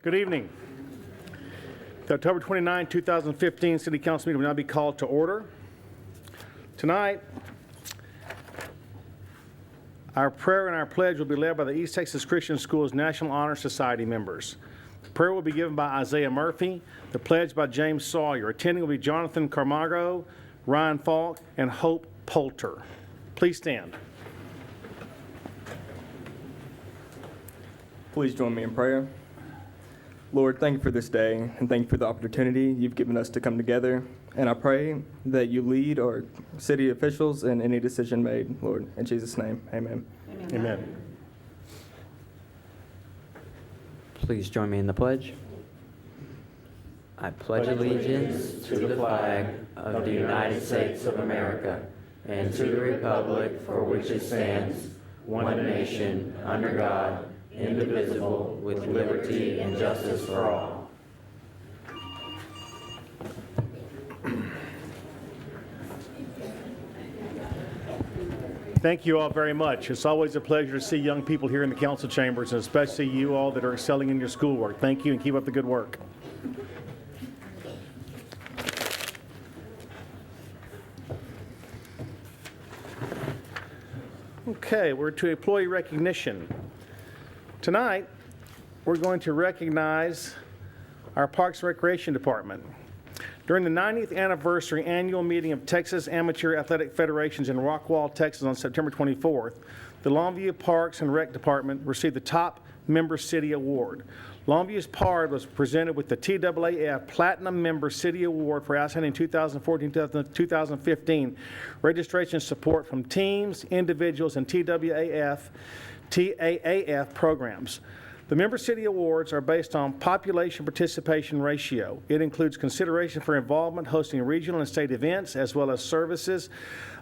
Good evening. The October 29, 2015 City Council meeting will now be called to order. Tonight, our prayer and our pledge will be led by the East Texas Christian Schools National Honor Society members. The prayer will be given by Isaiah Murphy, the pledge by James Sawyer. Attending will be Jonathan Carmago, Ryan Falk, and Hope Poulter. Please stand. Please join me in prayer. Lord, thank you for this day, and thank you for the opportunity you've given us to come together. And I pray that you lead our city officials in any decision made, Lord. In Jesus' name, amen. Amen. Please join me in the pledge. I pledge allegiance to the flag of the United States of America and to the republic for which it stands, one nation, under God, indivisible, with liberty and justice for all. Thank you all very much. It's always a pleasure to see young people here in the council chambers, and especially you all that are excelling in your schoolwork. Thank you, and keep up the good work. Okay, we're to employee recognition. Tonight, we're going to recognize our Parks and Recreation Department. During the 90th anniversary annual meeting of Texas Amateur Athletic Federations in Rockwall, Texas on September 24th, the Longview Parks and Rec Department received the Top Member City Award. Longview's PARD was presented with the TAAF Platinum Member City Award for outstanding 2014-2015 registration support from teams, individuals, and TAAF programs. The Member City Awards are based on population participation ratio. It includes consideration for involvement hosting regional and state events, as well as services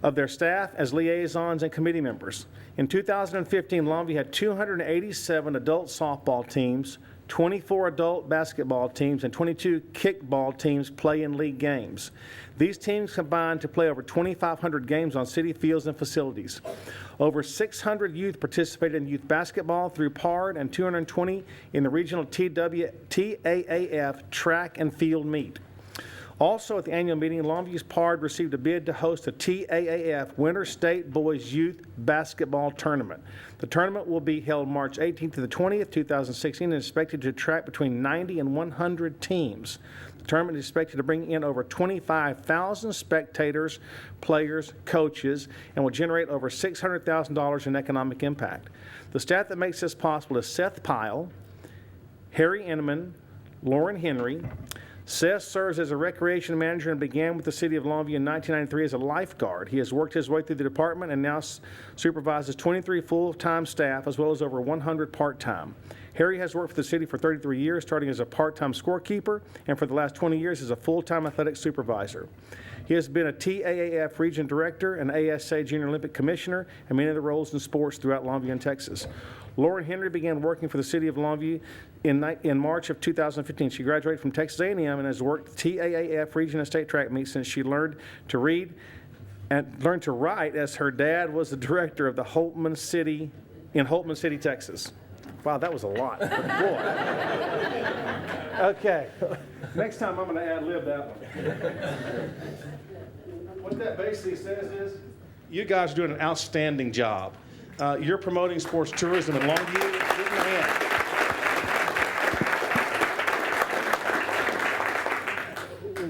of their staff as liaisons and committee members. In 2015, Longview had 287 adult softball teams, 24 adult basketball teams, and 22 kickball teams play in league games. These teams combined to play over 2,500 games on city fields and facilities. Over 600 youth participated in youth basketball through PARD and 220 in the regional TAAF track and field meet. Also at the annual meeting, Longview's PARD received a bid to host the TAAF Winter State Boys Youth Basketball Tournament. The tournament will be held March 18th to the 20th, 2016, and is expected to attract between 90 and 100 teams. The tournament is expected to bring in over 25,000 spectators, players, coaches, and will generate over $600,000 in economic impact. The staff that makes this possible is Seth Pyle, Harry Inman, Lauren Henry. Seth serves as a recreation manager and began with the city of Longview in 1993 as a lifeguard. He has worked his way through the department and now supervises 23 full-time staff as well as over 100 part-time. Harry has worked for the city for 33 years, starting as a part-time scorekeeper, and for the last 20 years as a full-time athletic supervisor. He has been a TAAF region director, an ASA Junior Olympic commissioner, and many other roles in sports throughout Longview and Texas. Lauren Henry began working for the city of Longview in March of 2015. She graduated from Texas A&M and has worked TAAF region and state track meets since she learned to read and learned to write as her dad was the director of the Holtman City, Texas. Wow, that was a lot. Boy. Okay, next time I'm going to ad-lib that one. What that basically says is, you guys are doing an outstanding job. You're promoting sports tourism in Longview. Give them a hand.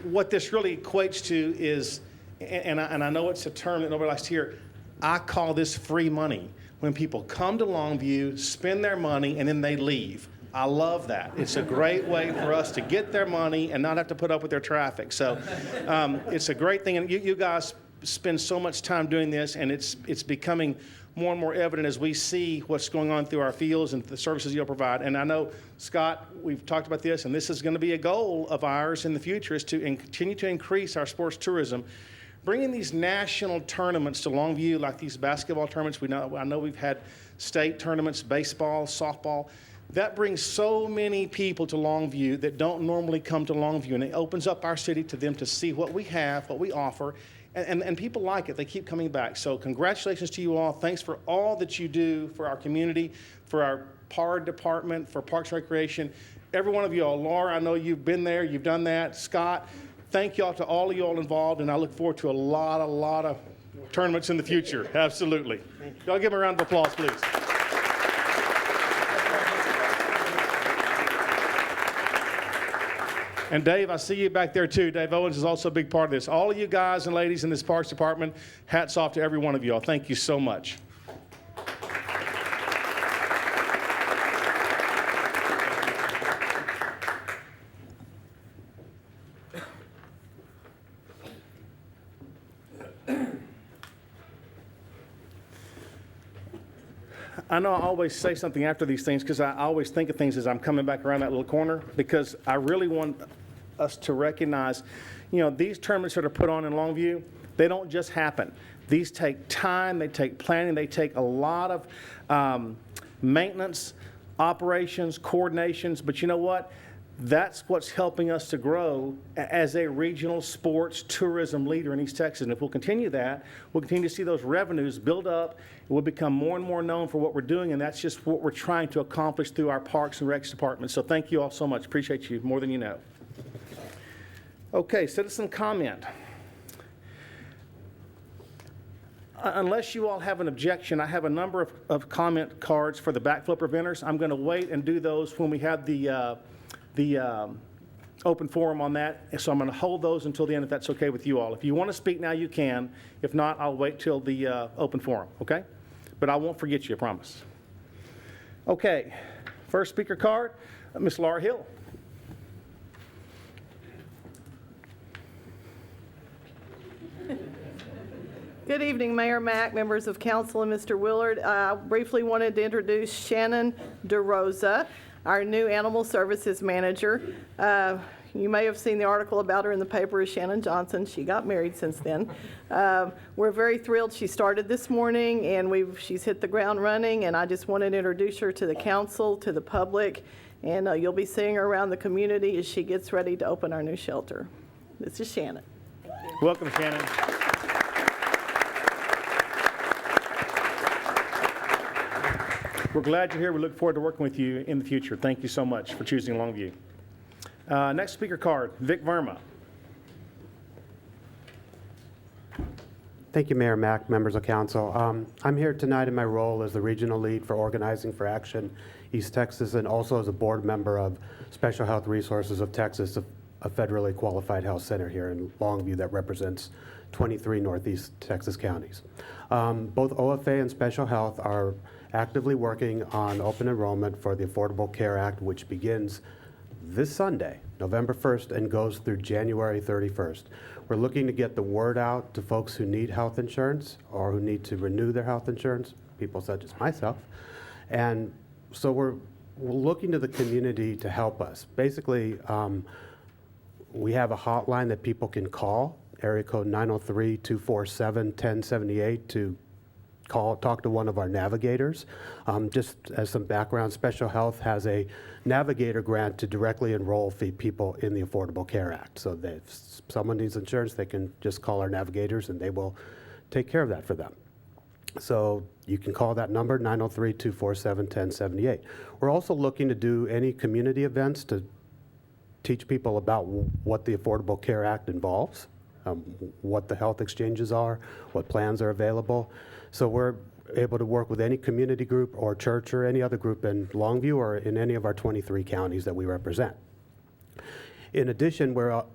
What this really equates to is, and I know it's a term that nobody likes to hear, I call this free money. When people come to Longview, spend their money, and then they leave. I love that. It's a great way for us to get their money and not have to put up with their traffic. So it's a great thing. And you guys spend so much time doing this, and it's becoming more and more evident as we see what's going on through our fields and the services you'll provide. And I know, Scott, we've talked about this, and this is going to be a goal of ours in the future, is to continue to increase our sports tourism. Bringing these national tournaments to Longview, like these basketball tournaments, I know we've had state tournaments, baseball, softball. That brings so many people to Longview that don't normally come to Longview, and it opens up our city to them to see what we have, what we offer, and people like it. They keep coming back. So congratulations to you all. Thanks for all that you do for our community, for our PARD department, for Parks and Recreation. every one of y'all. Laura, I know you've been there, you've done that. Scott, thank y'all to all of y'all involved, and I look forward to a lot of tournaments in the future. Absolutely. Y'all give them a round of applause, please. And Dave, I see you back there too. Dave Owens is also a big part of this. All of you guys and ladies in this Parks Department, hats off to every one of y'all. Thank you so much. I know I always say something after these things because I always think of things as I'm coming back around that little corner, because I really want us to recognize, these tournaments that are put on in Longview, they don't just happen. These take time, they take planning, they take a lot of maintenance, operations, coordinations, but you know what? That's what's helping us to grow as a regional sports tourism leader in East Texas. And if we'll continue that, we'll continue to see those revenues build up, and we'll become more and more known for what we're doing, and that's just what we're trying to accomplish through our Parks and Recs department. So thank you all so much. Appreciate you more than you know. Okay, citizen comment. Unless you all have an objection, I have a number of comment cards for the backflip preventers. I'm going to wait and do those when we have the open forum on that. So I'm going to hold those until the end, if that's okay with you all. If you want to speak now, you can. If not, I'll wait till the open forum, okay? But I won't forget you, I promise. Okay, first speaker card, Ms. Laura Hill. Good evening, Mayor Mack, members of council, and Mr. Willard. I briefly wanted to introduce Shannon DeRosa, our new Animal Services Manager. You may have seen the article about her in the paper as Shannon Johnson. She got married since then. We're very thrilled she started this morning, and she's hit the ground running, and I just wanted to introduce her to the council, to the public, and you'll be seeing her around the community as she gets ready to open our new shelter. This is Shannon. Welcome, Shannon. We're glad you're here. We look forward to working with you in the future. Thank you so much for choosing Longview. Next speaker card, Vic Verma. Thank you, Mayor Mack, members of council. I'm here tonight in my role as the regional lead for Organizing for Action East Texas, and also as a board member of Special Health Resources of Texas, a federally qualified health center here in Longview that represents 23 Northeast Texas counties. Both OFA and Special Health are actively working on open enrollment for the Affordable Care Act, which begins this Sunday, November 1st, and goes through January 31st. We're looking to get the word out to folks who need health insurance or who need to renew their health insurance, people such as myself. And so we're looking to the community to help us. Basically, we have a hotline that people can call, area code 903-247-1078, to talk to one of our navigators. Just as some background, Special Health has a navigator grant to directly enroll people in the Affordable Care Act. So that if someone needs insurance, they can just call our navigators and they will take care of that for them. So you can call that number, 903-247-1078. We're also looking to do any community events to teach people about what the Affordable Care Act involves, what the health exchanges are, what plans are available. So we're able to work with any community group or church or any other group in Longview or in any of our 23 counties that we represent. In addition, we're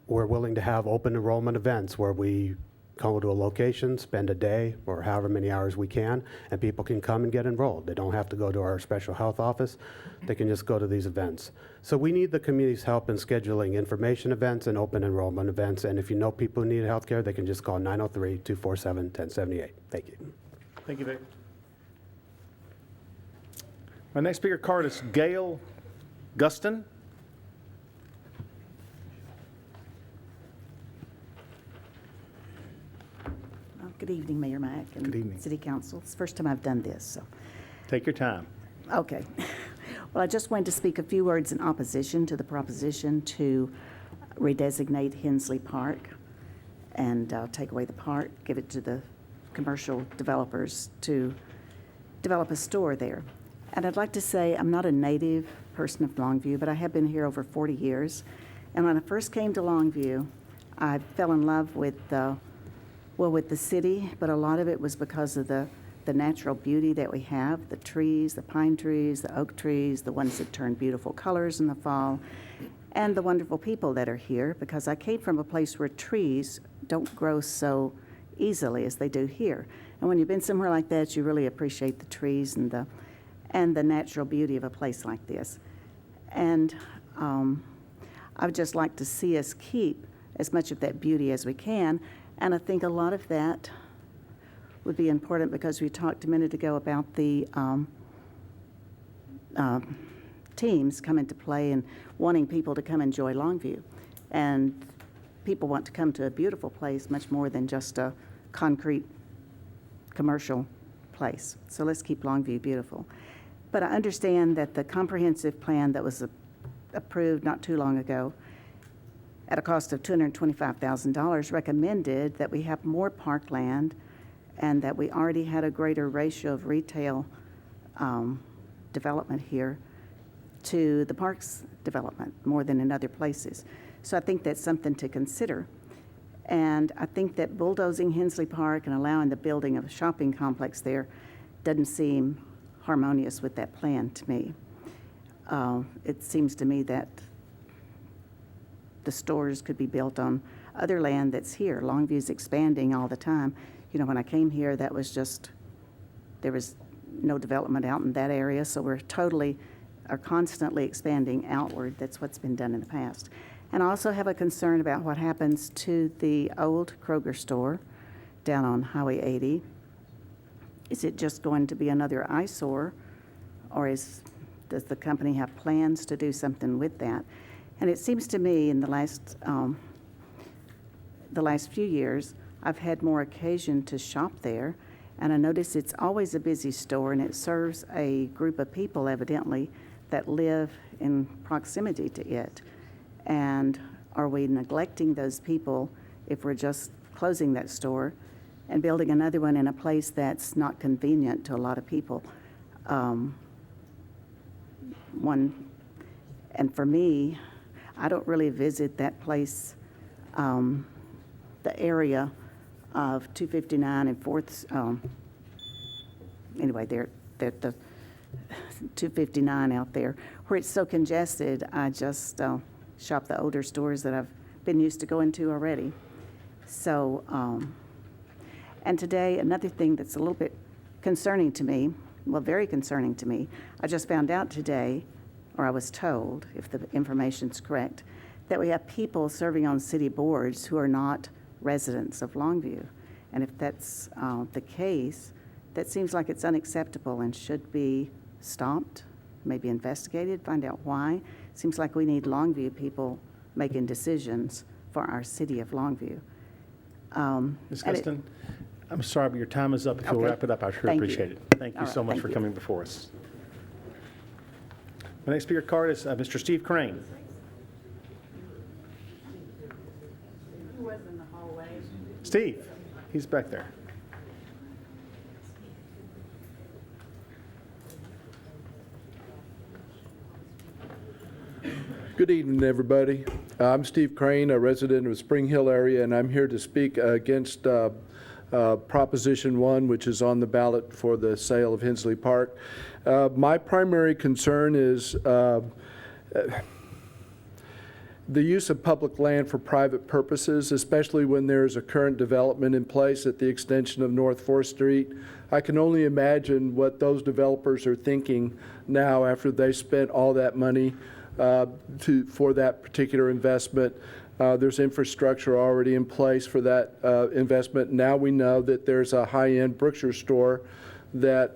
willing to have open enrollment events where we go to a location, spend a day or however many hours we can, and people can come and get enrolled. They don't have to go to our special health office. They can just go to these events. So we need the community's help in scheduling information events and open enrollment events. And if you know people who need health care, they can just call 903-247-1078. Thank you. Thank you, Vic. My next speaker card is Gail Guston. Good evening, Mayor Mack and Good evening. City Council. It's the first time I've done this, so. Take your time. Okay. Well, I just wanted to speak a few words in opposition to the proposition to redesignate Hensley Park and take away the park, give it to the commercial developers to develop a store there. And I'd like to say I'm not a native person of Longview, but I have been here over 40 years. And when I first came to Longview, I fell in love with the city, but a lot of it was because of the natural beauty that we have, the trees, the pine trees, the oak trees, the ones that turn beautiful colors in the fall, and the wonderful people that are here, because I came from a place where trees don't grow so easily as they do here. And when you've been somewhere like that, you really appreciate the trees and the natural beauty of a place like this. And I would just like to see us keep as much of that beauty as we can. And I think a lot of that would be important because we talked a minute ago about the teams come into play and wanting people to come enjoy Longview. And people want to come to a beautiful place much more than just a concrete commercial place. So let's keep Longview beautiful. But I understand that the comprehensive plan that was approved not too long ago at a cost of $225,000 recommended that we have more parkland and that we already had a greater ratio of retail development here to the parks development more than in other places. So I think that's something to consider. And I think that bulldozing Hensley Park and allowing the building of a shopping complex there doesn't seem harmonious with that plan to me. It seems to me that the stores could be built on other land that's here. Longview's expanding all the time. You know, when I came here, there was no development out in that area, so we're constantly expanding outward. That's what's been done in the past. And I also have a concern about what happens to the old Kroger store down on Highway 80. Is it just going to be another eyesore, or does the company have plans to do something with that? And it seems to me in the last few years, I've had more occasion to shop there, and I notice it's always a busy store, and it serves a group of people, evidently, that live in proximity to it. And are we neglecting those people if we're just closing that store and building another one in a place that's not convenient to a lot of people? And for me, I don't really visit that place, the area of 259 and 4th. Anyway, they're the 259 out there, where it's so congested. I just shop the older stores that I've been used to going to already. So, and today, another thing that's a little bit concerning to me, well, very concerning to me, I just found out today, or I was told, if the information's correct, that we have people serving on city boards who are not residents of Longview. And if that's the case, that seems like it's unacceptable and should be stopped, maybe investigated, find out why. Seems like we need Longview people making decisions for our city of Longview. Ms. Guston, I'm sorry, but your time is up. If you'll Okay. wrap it up, I sure Thank you. appreciate it. Thank you All so right, much thank for you. coming before us. My next speaker card is Mr. Steve Crane. Steve, he's back there. Good evening, everybody. I'm Steve Crane, a resident of Spring Hill area, and I'm here to speak against Proposition 1, which is on the ballot for the sale of Hensley Park. My primary concern is the use of public land for private purposes, especially when there is a current development in place at the extension of North 4th Street. I can only imagine what those developers are thinking now after they spent all that money for that particular investment. There's infrastructure already in place for that investment. Now we know that there's a high-end Brookshire store that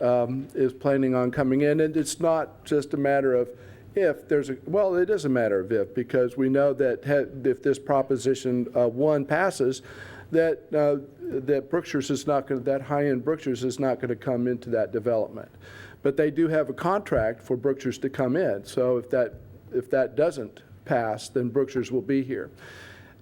is planning on coming in, and it's not just a matter of if there's well, it is a matter of if, because we know that if this Proposition 1 passes, that Brookshire's is not going to, that high-end Brookshire's is not going to come into that development. But they do have a contract for Brookshire's to come in. So if that doesn't pass, then Brookshire's will be here.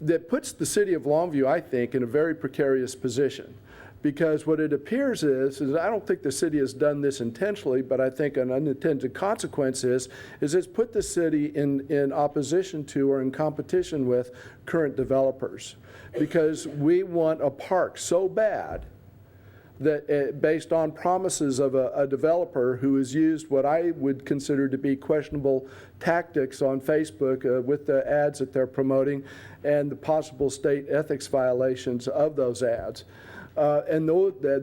That puts the city of Longview, I think, in a very precarious position, Because what it appears is I don't think the city has done this intentionally, but I think an unintended consequence is it's put the city in opposition to or in competition with current developers. Because we want a park so bad that based on promises of a developer who has used what I would consider to be questionable tactics on Facebook with the ads that they're promoting and the possible state ethics violations of those ads. And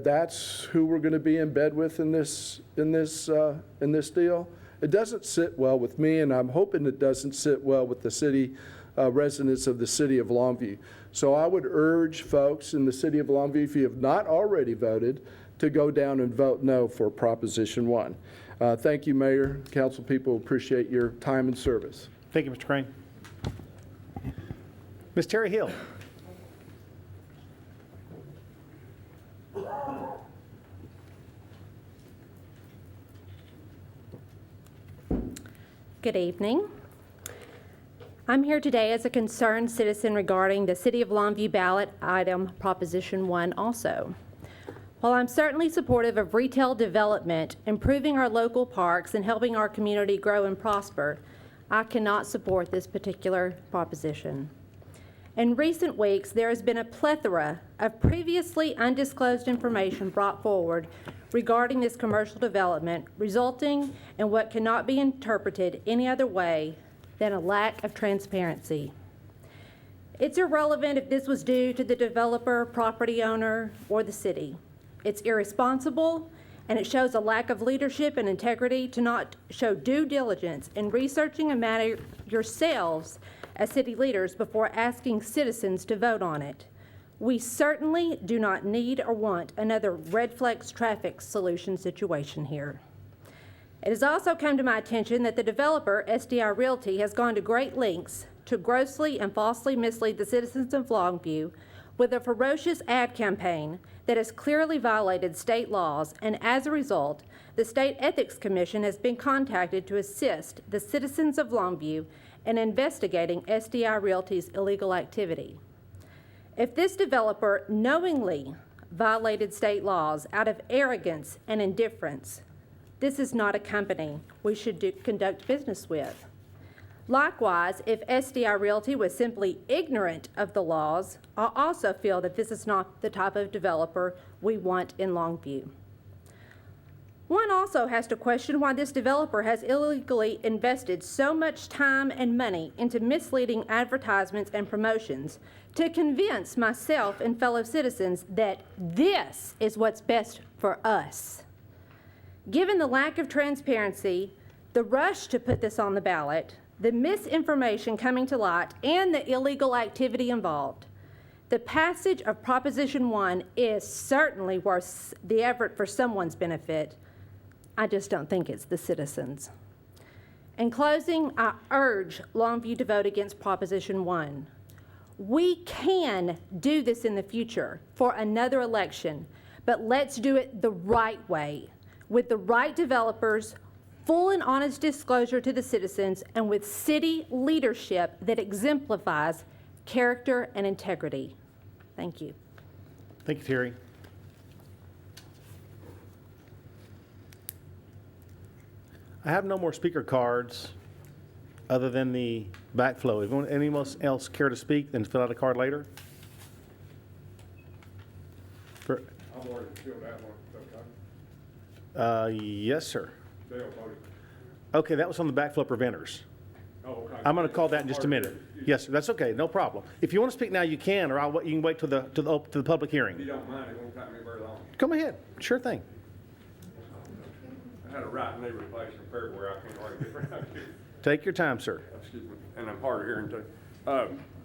that's who we're going to be in bed with in this deal. It doesn't sit well with me, and I'm hoping it doesn't sit well with the city residents of the city of Longview. So I would urge folks in the city of Longview, if you have not already voted, to go down and vote no for Proposition 1. Thank you, Mayor, council people. Appreciate your time and service. Thank you, Mr. Crane. Ms. Terry Hill. Good evening. I'm here today as a concerned citizen regarding the City of Longview ballot item Proposition 1 also. While I'm certainly supportive of retail development, improving our local parks, and helping our community grow and prosper, I cannot support this particular proposition. In recent weeks, there has been a plethora of previously undisclosed information brought forward regarding this commercial development, resulting in what cannot be interpreted any other way than a lack of transparency. It's irrelevant if this was due to the developer, property owner, or the city. It's irresponsible, and it shows a lack of leadership and integrity to not show due diligence in researching a matter yourselves as city leaders before asking citizens to vote on it. We certainly do not need or want another red flags traffic solution situation here. It has also come to my attention that the developer, SDI Realty, has gone to great lengths to grossly and falsely mislead the citizens of Longview with a ferocious ad campaign that has clearly violated state laws, and as a result, the State Ethics Commission has been contacted to assist the citizens of Longview in investigating SDI Realty's illegal activity. If this developer knowingly violated state laws out of arrogance and indifference, this is not a company we should conduct business with. Likewise, if SDI Realty was simply ignorant of the laws, I also feel that this is not the type of developer we want in Longview. One also has to question why this developer has illegally invested so much time and money into misleading advertisements and promotions to convince myself and fellow citizens that this is what's best for us. Given the lack of transparency, the rush to put this on the ballot, the misinformation coming to light, and the illegal activity involved, the passage of Proposition 1 is certainly worth the effort for someone's benefit. I just don't think it's the citizens. In closing, I urge Longview to vote against Proposition 1. We can do this in the future for another election, but let's do it the right way, with the right developers, full and honest disclosure to the citizens, and with city leadership that exemplifies character and integrity. Thank you. Thank you, Terry. I have no more speaker cards other than the backflow. If anyone else care to speak, then fill out a card later. For, I'm already filled that one, okay? yes, sir. Dale voted. Okay, that was on the backflow preventers. Oh, okay. I'm going to call that in just a minute. Yes, sir, that's okay, no problem. If you want to speak now, you can, or you can wait till the public If you hearing. don't mind, it won't take me very long. Come ahead, sure thing. I had a right knee replacement in February, I can't hardly get around here. Take your time, sir. Excuse me, and I'm hard of hearing too.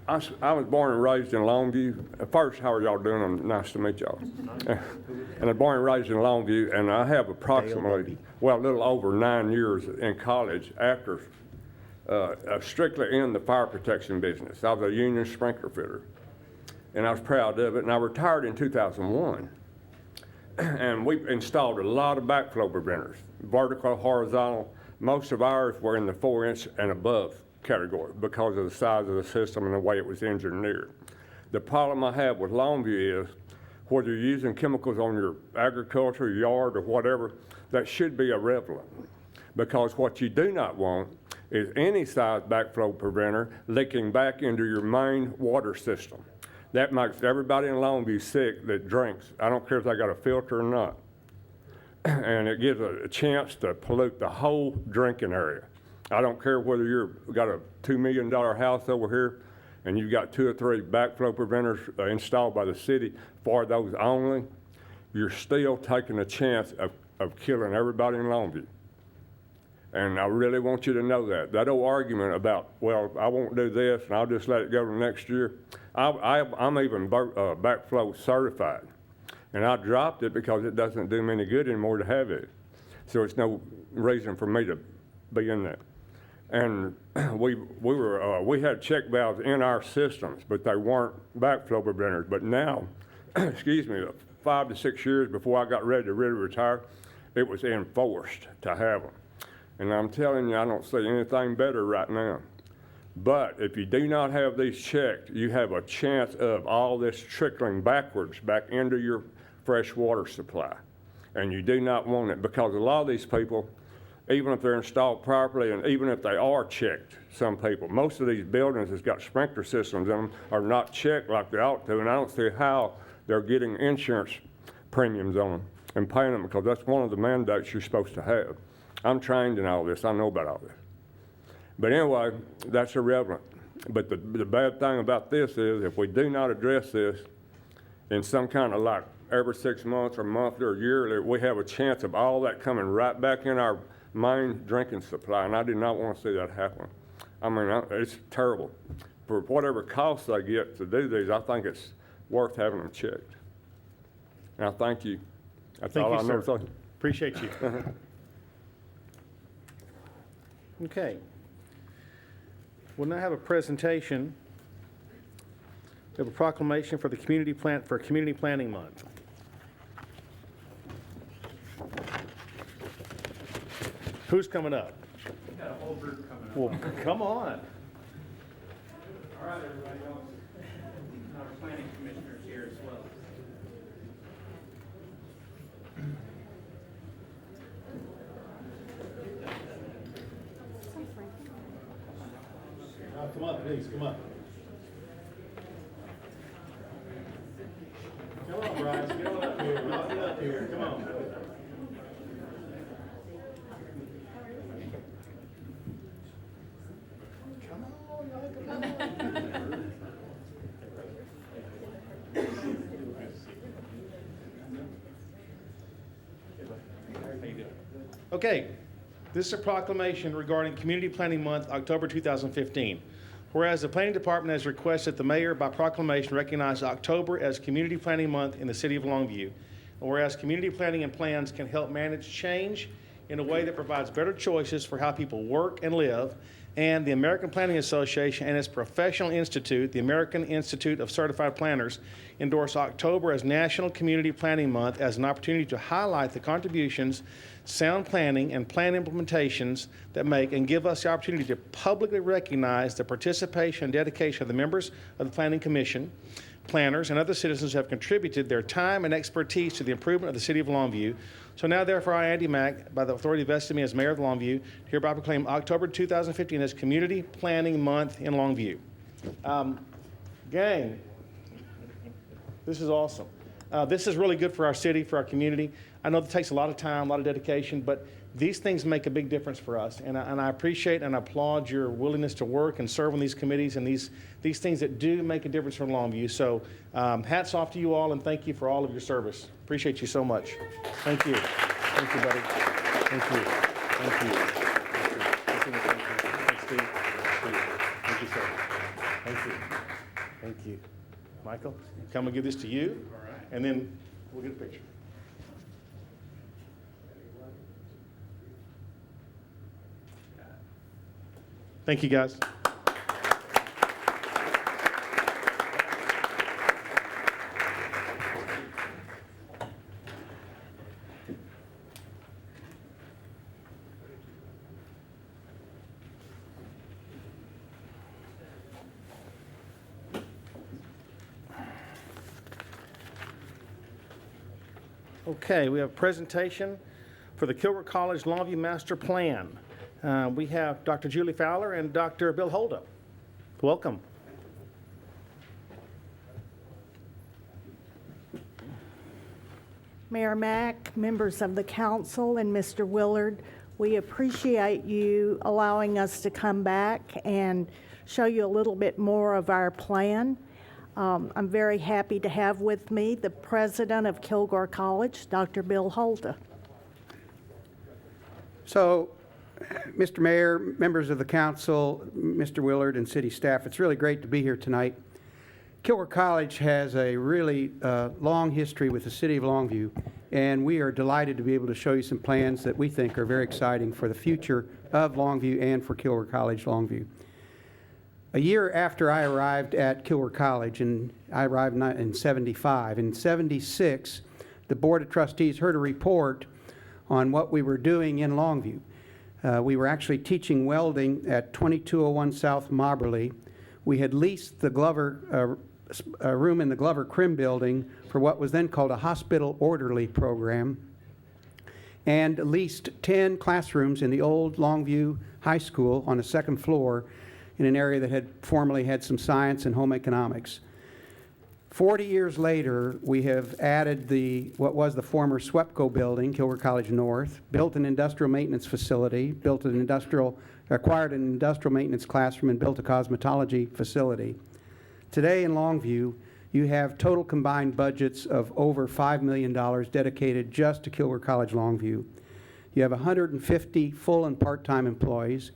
I was born and raised in Longview. First, how are y'all doing? Nice to meet y'all. And I'm born and raised in Longview, and I have approximately, well, a little over 9 years in college after strictly in the fire protection business. I was a union sprinkler fitter, and I was proud of it, and I retired in 2001. And we installed a lot of backflow preventers, vertical, horizontal. Most of ours were in the 4-inch and above category because of the size of the system and the way it was engineered. The problem I have with Longview is whether you're using chemicals on your agriculture, yard, or whatever, that should be irrelevant. Because what you do not want is any size backflow preventer leaking back into your main water system. That makes everybody in Longview sick that drinks. I don't care if they got a filter or not. And it gives a chance to pollute the whole drinking area. I don't care whether you've got a $2 million house over here and you've got 2 or 3 backflow preventers installed by the city for those only, you're still taking a chance of killing everybody in Longview. And I really want you to know that. That old argument about, well, I won't do this and I'll just let it go to next year. I'm even backflow certified. And I dropped it because it doesn't do me any good anymore to have it. So it's no reason for me to be in that. And we had check valves in our systems, but they weren't backflow preventers. But now, excuse me, 5 to 6 years before I got ready to really retire, it was enforced to have them. And I'm telling you, I don't see anything better right now. But if you do not have these checked, you have a chance of all this trickling backwards back into your fresh water supply. And you do not want it, because a lot of these people, even if they're installed properly and even if they are checked, some people, most of these buildings that's got sprinkler systems in them are not checked like they ought to, and I don't see how they're getting insurance premiums on them and paying them, because that's one of the mandates you're supposed to have. I'm trained in all this. I know about all this. But anyway, that's irrelevant. But the bad thing about this is if we do not address this in some kind of like every 6 months or monthly or yearly, we have a chance of all that coming right back in our main drinking supply. And I do not want to see that happen. I mean, it's terrible. For whatever costs they get to do these, I think it's worth having them checked. And I thank you. That's Thank all you, I know sir. to say. Appreciate you. Okay. We'll now have a presentation. We have a proclamation for the Community Planning Month. Who's coming up? We got a whole group coming up. Well, come on. All right, everybody else. Our planning commissioners here as well. Come up, please, come up. Come on, Bryce, get on up here, get up here, come on. Okay, this is a proclamation regarding Community Planning Month, October 2015. Whereas the Planning Department has requested the mayor by proclamation recognize October as Community Planning Month in the city of Longview. And whereas community planning and plans can help manage change in a way that provides better choices for how people work and live, and the American Planning Association and its professional institute, the American Institute of Certified Planners, endorse October as National Community Planning Month as an opportunity to highlight the contributions sound planning and plan implementations that make, and give us the opportunity to publicly recognize the participation and dedication of the members of the Planning Commission, planners, and other citizens who have contributed their time and expertise to the improvement of the city of Longview. So now, therefore, I, Andy Mack, by the authority vested in me as mayor of Longview, hereby proclaim October 2015 as Community Planning Month in Longview. Gang, this is awesome. This is really good for our city, for our community. I know it takes a lot of time, a lot of dedication, but these things make a big difference for us. And I appreciate and applaud your willingness to work and serve on these committees and these things that do make a difference for Longview. So hats off to you all, and thank you for all of your service. Appreciate you so much. Thank you. Thank you, buddy. Thank you. Thank you. Thank you, Steve. Thank you, sir. Thank you. Thank you. Michael, come and give this to you, and then we'll get a picture. Thank you, guys. Okay, we have a presentation for the Kilgore College Longview Master Plan. We have Dr. Julie Fowler and Dr. Bill Holdup. Welcome. Mayor Mack, members of the council, and Mr. Willard, we appreciate you allowing us to come back and show you a little bit more of our plan. I'm very happy to have with me the president of Kilgore College, Dr. Bill Holdup. So, Mr. Mayor, members of the council, Mr. Willard, and city staff, it's really great to be here tonight. Kilgore College has a really long history with the city of Longview, and we are delighted to be able to show you some plans that we think are very exciting for the future of Longview and for Kilgore College Longview. A year after I arrived at Kilgore College, and I arrived in 75, in 76, the Board of Trustees heard a report on what we were doing in Longview. We were actually teaching welding at 2201 South Mobberly. We had leased the Glover a room in the Glover Crim building for what was then called a hospital orderly program, and leased 10 classrooms in the old Longview High School on the second floor in an area that had formerly had some science and home economics. 40 years later, we have added what was the former SWEPCO building, Kilgore College North, built an industrial maintenance facility, acquired an industrial maintenance classroom, and built a cosmetology facility. Today in Longview, you have total combined budgets of over $5 million dedicated just to Kilgore College Longview. You have 150 full and part-time employees,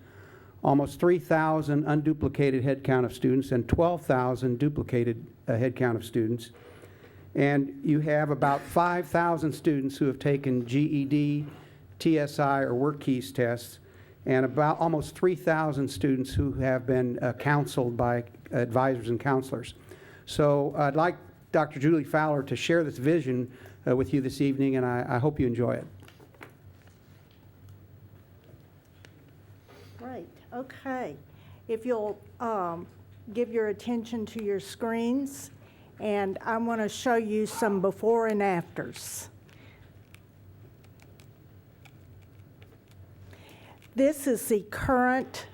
almost 3,000 unduplicated headcount of students, and 12,000 duplicated headcount of students. And you have about 5,000 students who have taken GED, TSI, or Work Keys tests, and about almost 3,000 students who have been counseled by advisors and counselors. So I'd like Dr. Julie Fowler to share this vision with you this evening, and I hope you enjoy it. Great, okay. If you'll give your attention to your screens, and I want to show you some before and afters. This is the current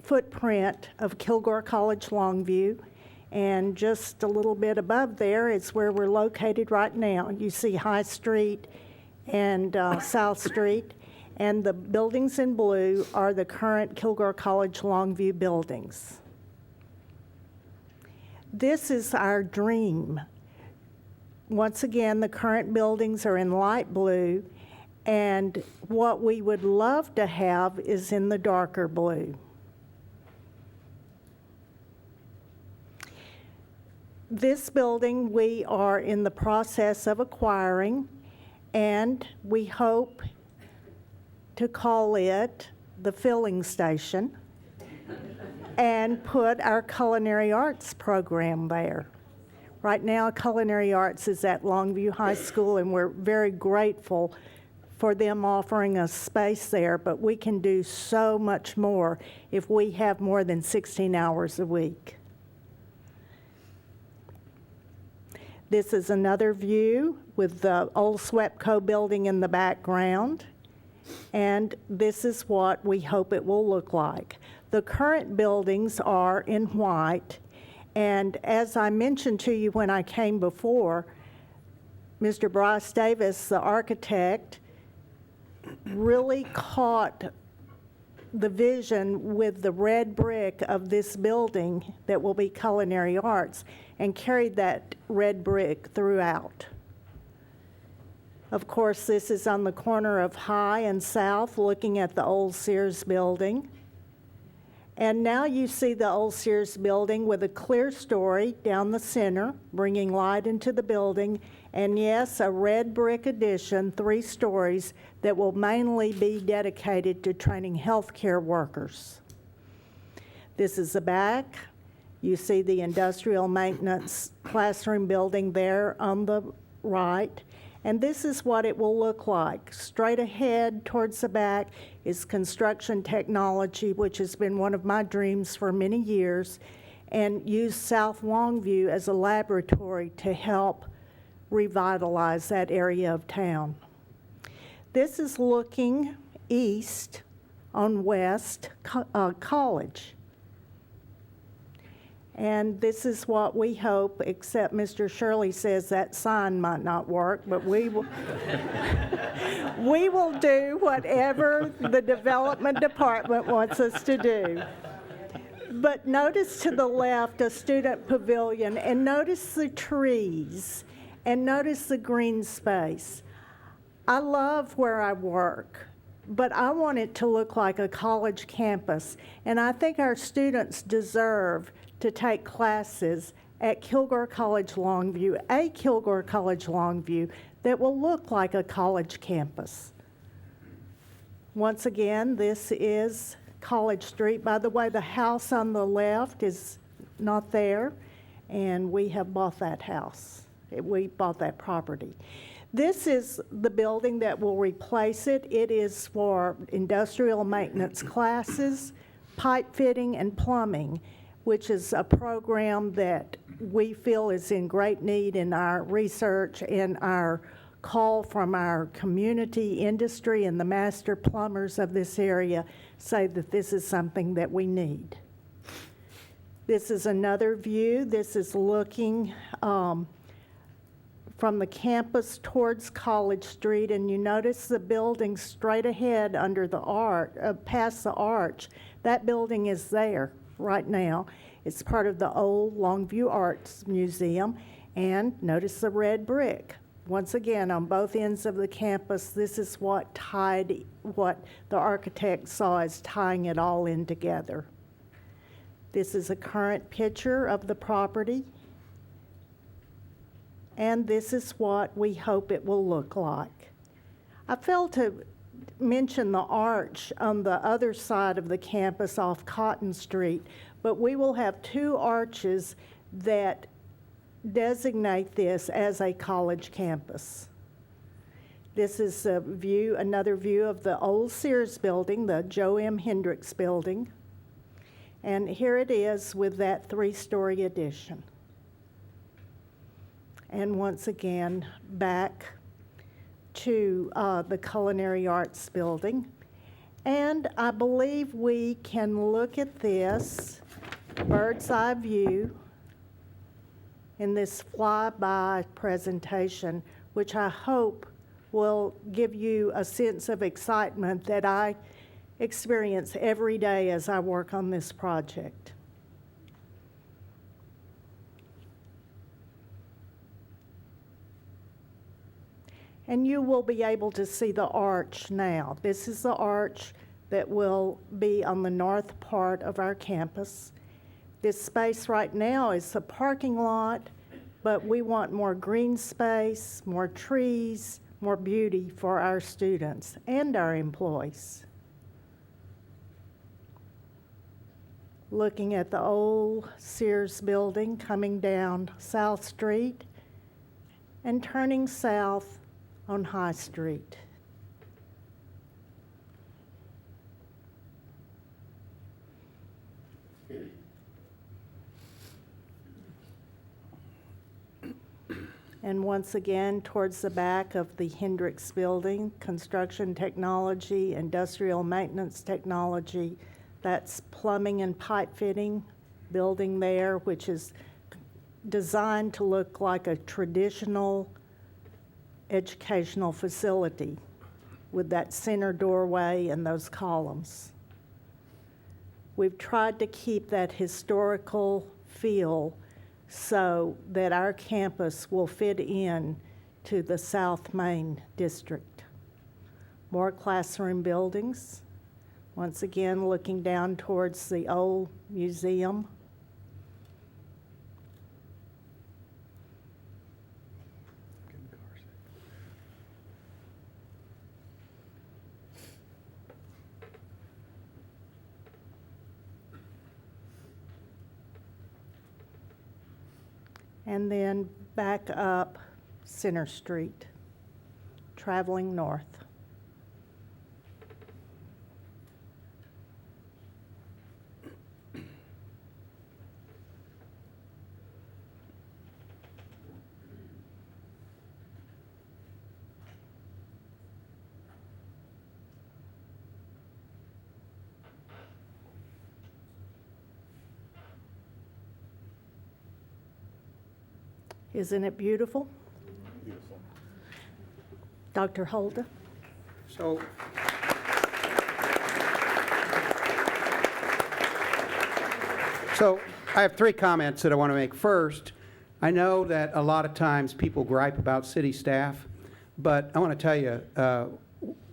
footprint of Kilgore College Longview, and just a little bit above there is where we're located right now. You see High Street and South Street, and the buildings in blue are the current Kilgore College Longview buildings. This is our dream. Once again, the current buildings are in light blue, and what we would love to have is in the darker blue. This building we are in the process of acquiring, and we hope to call it the filling station and put our culinary arts program there. Right now, culinary arts is at Longview High School, and we're very grateful for them offering us space there, but we can do so much more if we have more than 16 hours a week. This is another view with the old SWEPCO building in the background, and this is what we hope it will look like. The current buildings are in white, and as I mentioned to you when I came before, Mr. Bryce Davis, the architect, really caught the vision with the red brick of this building that will be culinary arts and carried that red brick throughout. Of course, this is on the corner of High and South, looking at the old Sears building. And now you see the old Sears building with a clear story down the center, bringing light into the building. And yes, a red brick addition, 3 stories, that will mainly be dedicated to training healthcare workers. This is the back. You see the industrial maintenance classroom building there on the right. And this is what it will look like. Straight ahead towards the back is construction technology, which has been one of my dreams for many years, and use South Longview as a laboratory to help revitalize that area of town. This is looking east on West College. And this is what we hope, except Mr. Shirley says that sign might not work, but we will, we will do whatever the development department wants us to do. But notice to the left a student pavilion, and notice the trees, and notice the green space. I love where I work, but I want it to look like a college campus, and I think our students deserve to take classes at Kilgore College Longview, a Kilgore College Longview, that will look like a college campus. Once again, this is College Street. By the way, the house on the left is not there, and we have bought that house. We bought that property. This is the building that will replace it. It is for industrial maintenance classes, pipe fitting, and plumbing, which is a program that we feel is in great need in our research and our call from our community industry, and the master plumbers of this area say that this is something that we need. This is another view. This is looking from the campus towards College Street, and you notice the building straight ahead under the arch, past the arch. That building is there right now. It's part of the old Longview Arts Museum, and notice the red brick. Once again, on both ends of the campus, this is what the architect saw as tying it all in together. This is a current picture of the property, and this is what we hope it will look like. I failed to mention the arch on the other side of the campus off Cotton Street, but we will have two arches that designate this as a college campus. This is a view, another view of the old Sears building, the Joe M. Hendricks building. And here it is with that 3-story addition. And once again, back to the Culinary Arts building. And I believe we can look at this bird's eye view in this flyby presentation, which I hope will give you a sense of excitement that I experience every day as I work on this project. And you will be able to see the arch now. This is the arch that will be on the north part of our campus. This space right now is the parking lot, but we want more green space, more trees, more beauty for our students and our employees. Looking at the old Sears building coming down South Street and turning south on High Street. And once again, towards the back of the Hendricks building, construction technology, industrial maintenance technology, that's plumbing and pipe fitting building there, which is designed to look like a traditional educational facility with that center doorway and those columns. We've tried to keep that historical feel so that our campus will fit in to the South Main District. More classroom buildings. Once again, looking down towards the old museum. And then back up Center Street, traveling north. Isn't it beautiful? Dr. Holder? So, I have three comments that I want to make. First, I know that a lot of times people gripe about city staff, but I want to tell you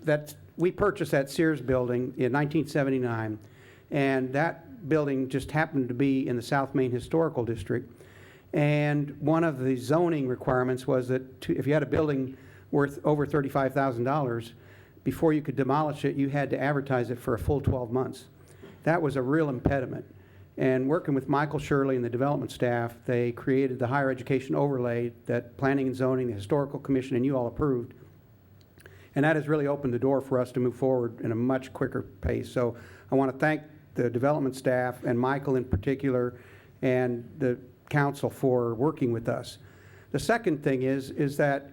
that we purchased that Sears building in 1979, and that building just happened to be in the South Main Historical District. And one of the zoning requirements was that if you had a building worth over $35,000, before you could demolish it, you had to advertise it for a full 12 months. That was a real impediment. And working with Michael Shirley and the development staff, they created the higher education overlay that Planning and Zoning, the Historical Commission, and you all approved. And that has really opened the door for us to move forward in a much quicker pace. So I want to thank the development staff and Michael in particular and the council for working with us. The second thing is that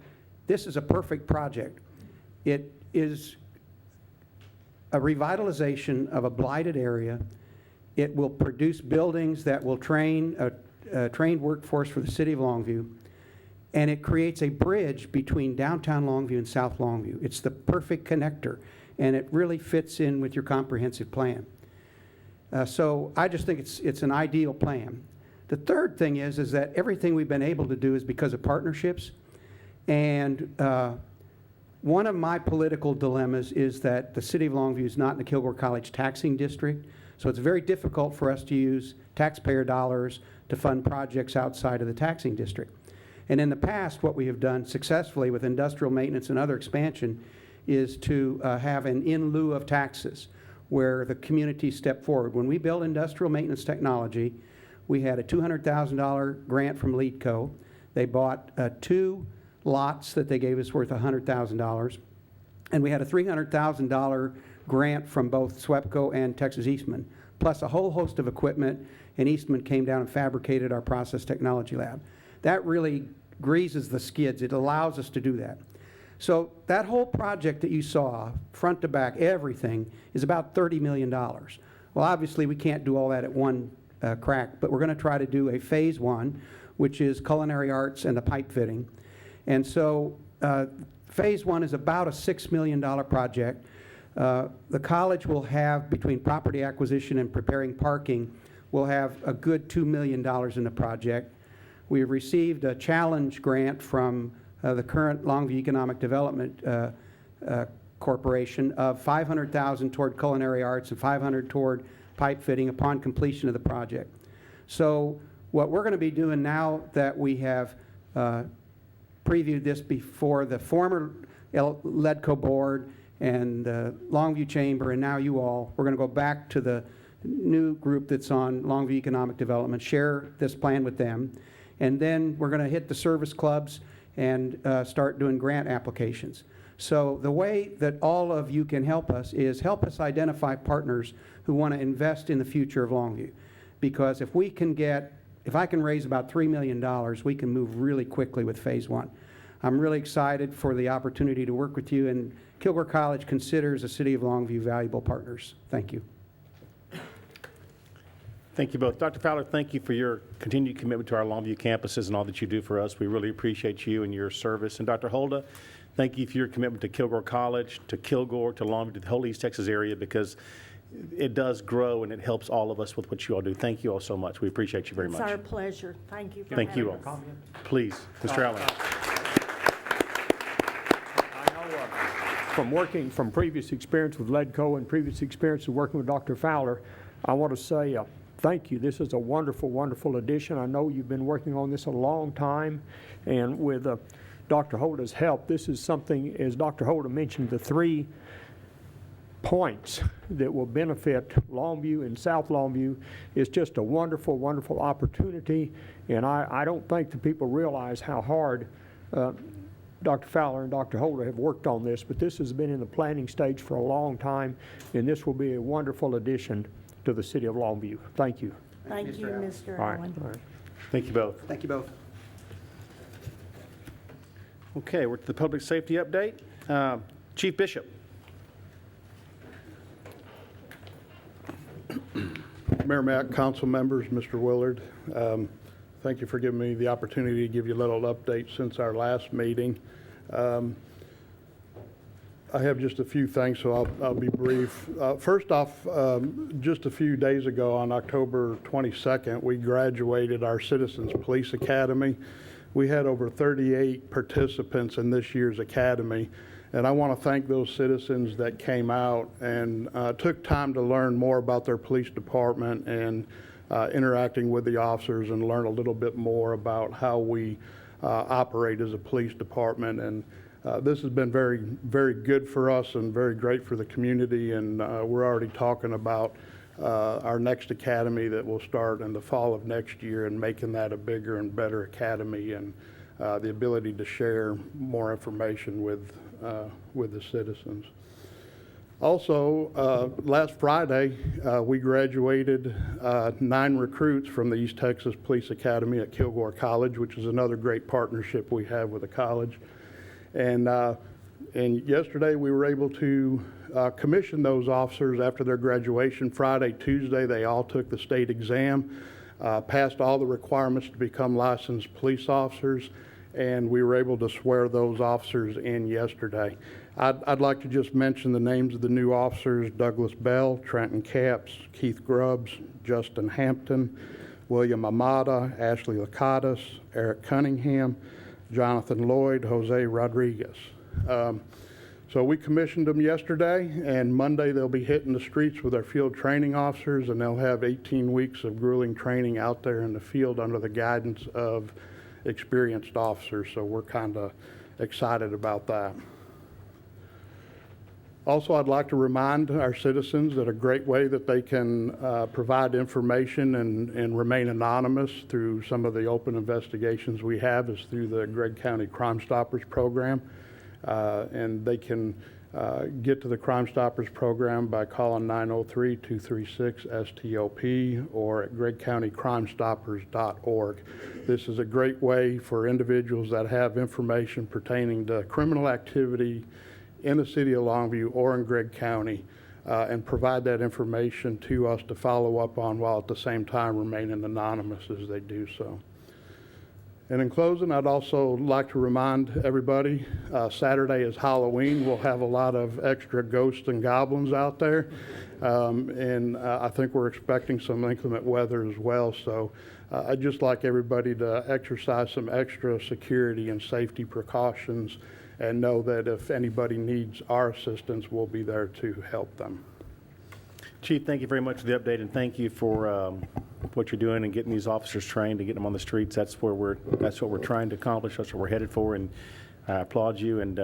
this is a perfect project. It is a revitalization of a blighted area. It will produce buildings that will train a trained workforce for the city of Longview. And it creates a bridge between downtown Longview and South Longview. It's the perfect connector, and it really fits in with your comprehensive plan. So I just think it's an ideal plan. The third thing is that everything we've been able to do is because of partnerships. And one of my political dilemmas is that the city of Longview is not in the Kilgore College taxing district. So it's very difficult for us to use taxpayer dollars to fund projects outside of the taxing district. And in the past, what we have done successfully with industrial maintenance and other expansion is to have an in lieu of taxes where the community step forward. When we built industrial maintenance technology, we had a $200,000 grant from LEEDCO. They bought 2 lots that they gave us worth $100,000. And we had a $300,000 grant from both SWEPCO and Texas Eastman, plus a whole host of equipment, and Eastman came down and fabricated our process technology lab. That really greases the skids. It allows us to do that. So that whole project that you saw, front to back, everything, is about $30 million. Well, obviously, we can't do all that at one crack, but we're going to try to do a phase 1, which is culinary arts and the pipe fitting. And so phase 1 is about a $6 million project. The college will have, between property acquisition and preparing parking, will have a good $2 million in the project. We have received a challenge grant from the current Longview Economic Development Corporation of $500,000 toward culinary arts and $500,000 toward pipe fitting upon completion of the project. So what we're going to be doing now that we have previewed this before the former LEDCO board and the Longview Chamber and now you all, we're going to go back to the new group that's on Longview Economic Development, share this plan with them, and then we're going to hit the service clubs and start doing grant applications. So the way that all of you can help us is help us identify partners who want to invest in the future of Longview. Because if I can raise about $3 million, we can move really quickly with phase 1. I'm really excited for the opportunity to work with you, and Kilgore College considers the City of Longview valuable partners. Thank you. Thank you both. Dr. Fowler, thank you for your continued commitment to our Longview campuses and all that you do for us. We really appreciate you and your service. And Dr. Holda, thank you for your commitment to Kilgore College, to Kilgore, to Longview, to the whole East Texas area, because it does grow and it helps all of us with what you all do. Thank you all so much. We appreciate you very much. It's our pleasure. Thank you for Thank you having all. us. Please, Mr. Allen. I know from previous experience with LEDCO and previous experience of working with Dr. Fowler, I want to say thank you. This is a wonderful, wonderful addition. I know you've been working on this a long time, and with Dr. Holda's help, this is something, as Dr. Holda mentioned, the 3 points that will benefit Longview and South Longview is just a wonderful, wonderful opportunity, and I don't think the people realize how hard Dr. Fowler and Dr. Holder have worked on this, but this has been in the planning stage for a long time, and this will be a wonderful addition to the city of Longview. Thank you. Thank you, Mr. All right. Allen. All right. Thank you both. Thank you both. Okay, we're to the public safety update. Chief Bishop. Mayor Mack, council members, Mr. Willard, Thank you for giving me the opportunity to give you a little update since our last meeting. I have just a few things, so I'll be brief. First off, just a few days ago on October 22nd, we graduated our Citizens Police Academy. We had over 38 participants in this year's academy, and I want to thank those citizens that came out and took time to learn more about their police department and interacting with the officers and learn a little bit more about how we operate as a police department. And this has been very, very good for us and very great for the community, and we're already talking about our next academy that will start in the fall of next year and making that a bigger and better academy, and the ability to share more information with the citizens. Also, last Friday, we graduated 9 recruits from the East Texas Police Academy at Kilgore College, which is another great partnership we have with the college. And yesterday we were able to commission those officers after their graduation. Friday, Tuesday, they all took the state exam, passed all the requirements to become licensed police officers, and we were able to swear those officers in yesterday. I'd like to just mention the names of the new officers: Douglas Bell, Trenton Capps, Keith Grubbs, Justin Hampton, William Amata, Ashley Lacatus, Eric Cunningham, Jonathan Lloyd, Jose Rodriguez. So we commissioned them yesterday, and Monday they'll be hitting the streets with our field training officers, and they'll have 18 weeks of grueling training out there in the field under the guidance of experienced officers. So we're kind of excited about that. Also, I'd like to remind our citizens that a great way that they can provide information and remain anonymous through some of the open investigations we have is through the Gregg County Crime Stoppers program. And they can get to the Crime Stoppers program by calling 903-236-STOP or at greggcountycrimestoppers.org. This is a great way for individuals that have information pertaining to criminal activity in the city of Longview or in Gregg County, and provide that information to us to follow up on, while at the same time remaining anonymous as they do so. And in closing, I'd also like to remind everybody, Saturday is Halloween. We'll have a lot of extra ghosts and goblins out there, and I think we're expecting some inclement weather as well. So I'd just like everybody to exercise some extra security and safety precautions, and know that if anybody needs our assistance, we'll be there to help them. Chief, thank you very much for the update, and thank you for what you're doing and getting these officers trained and getting them on the streets. That's what we're trying to accomplish. That's what we're headed for, and I applaud you. And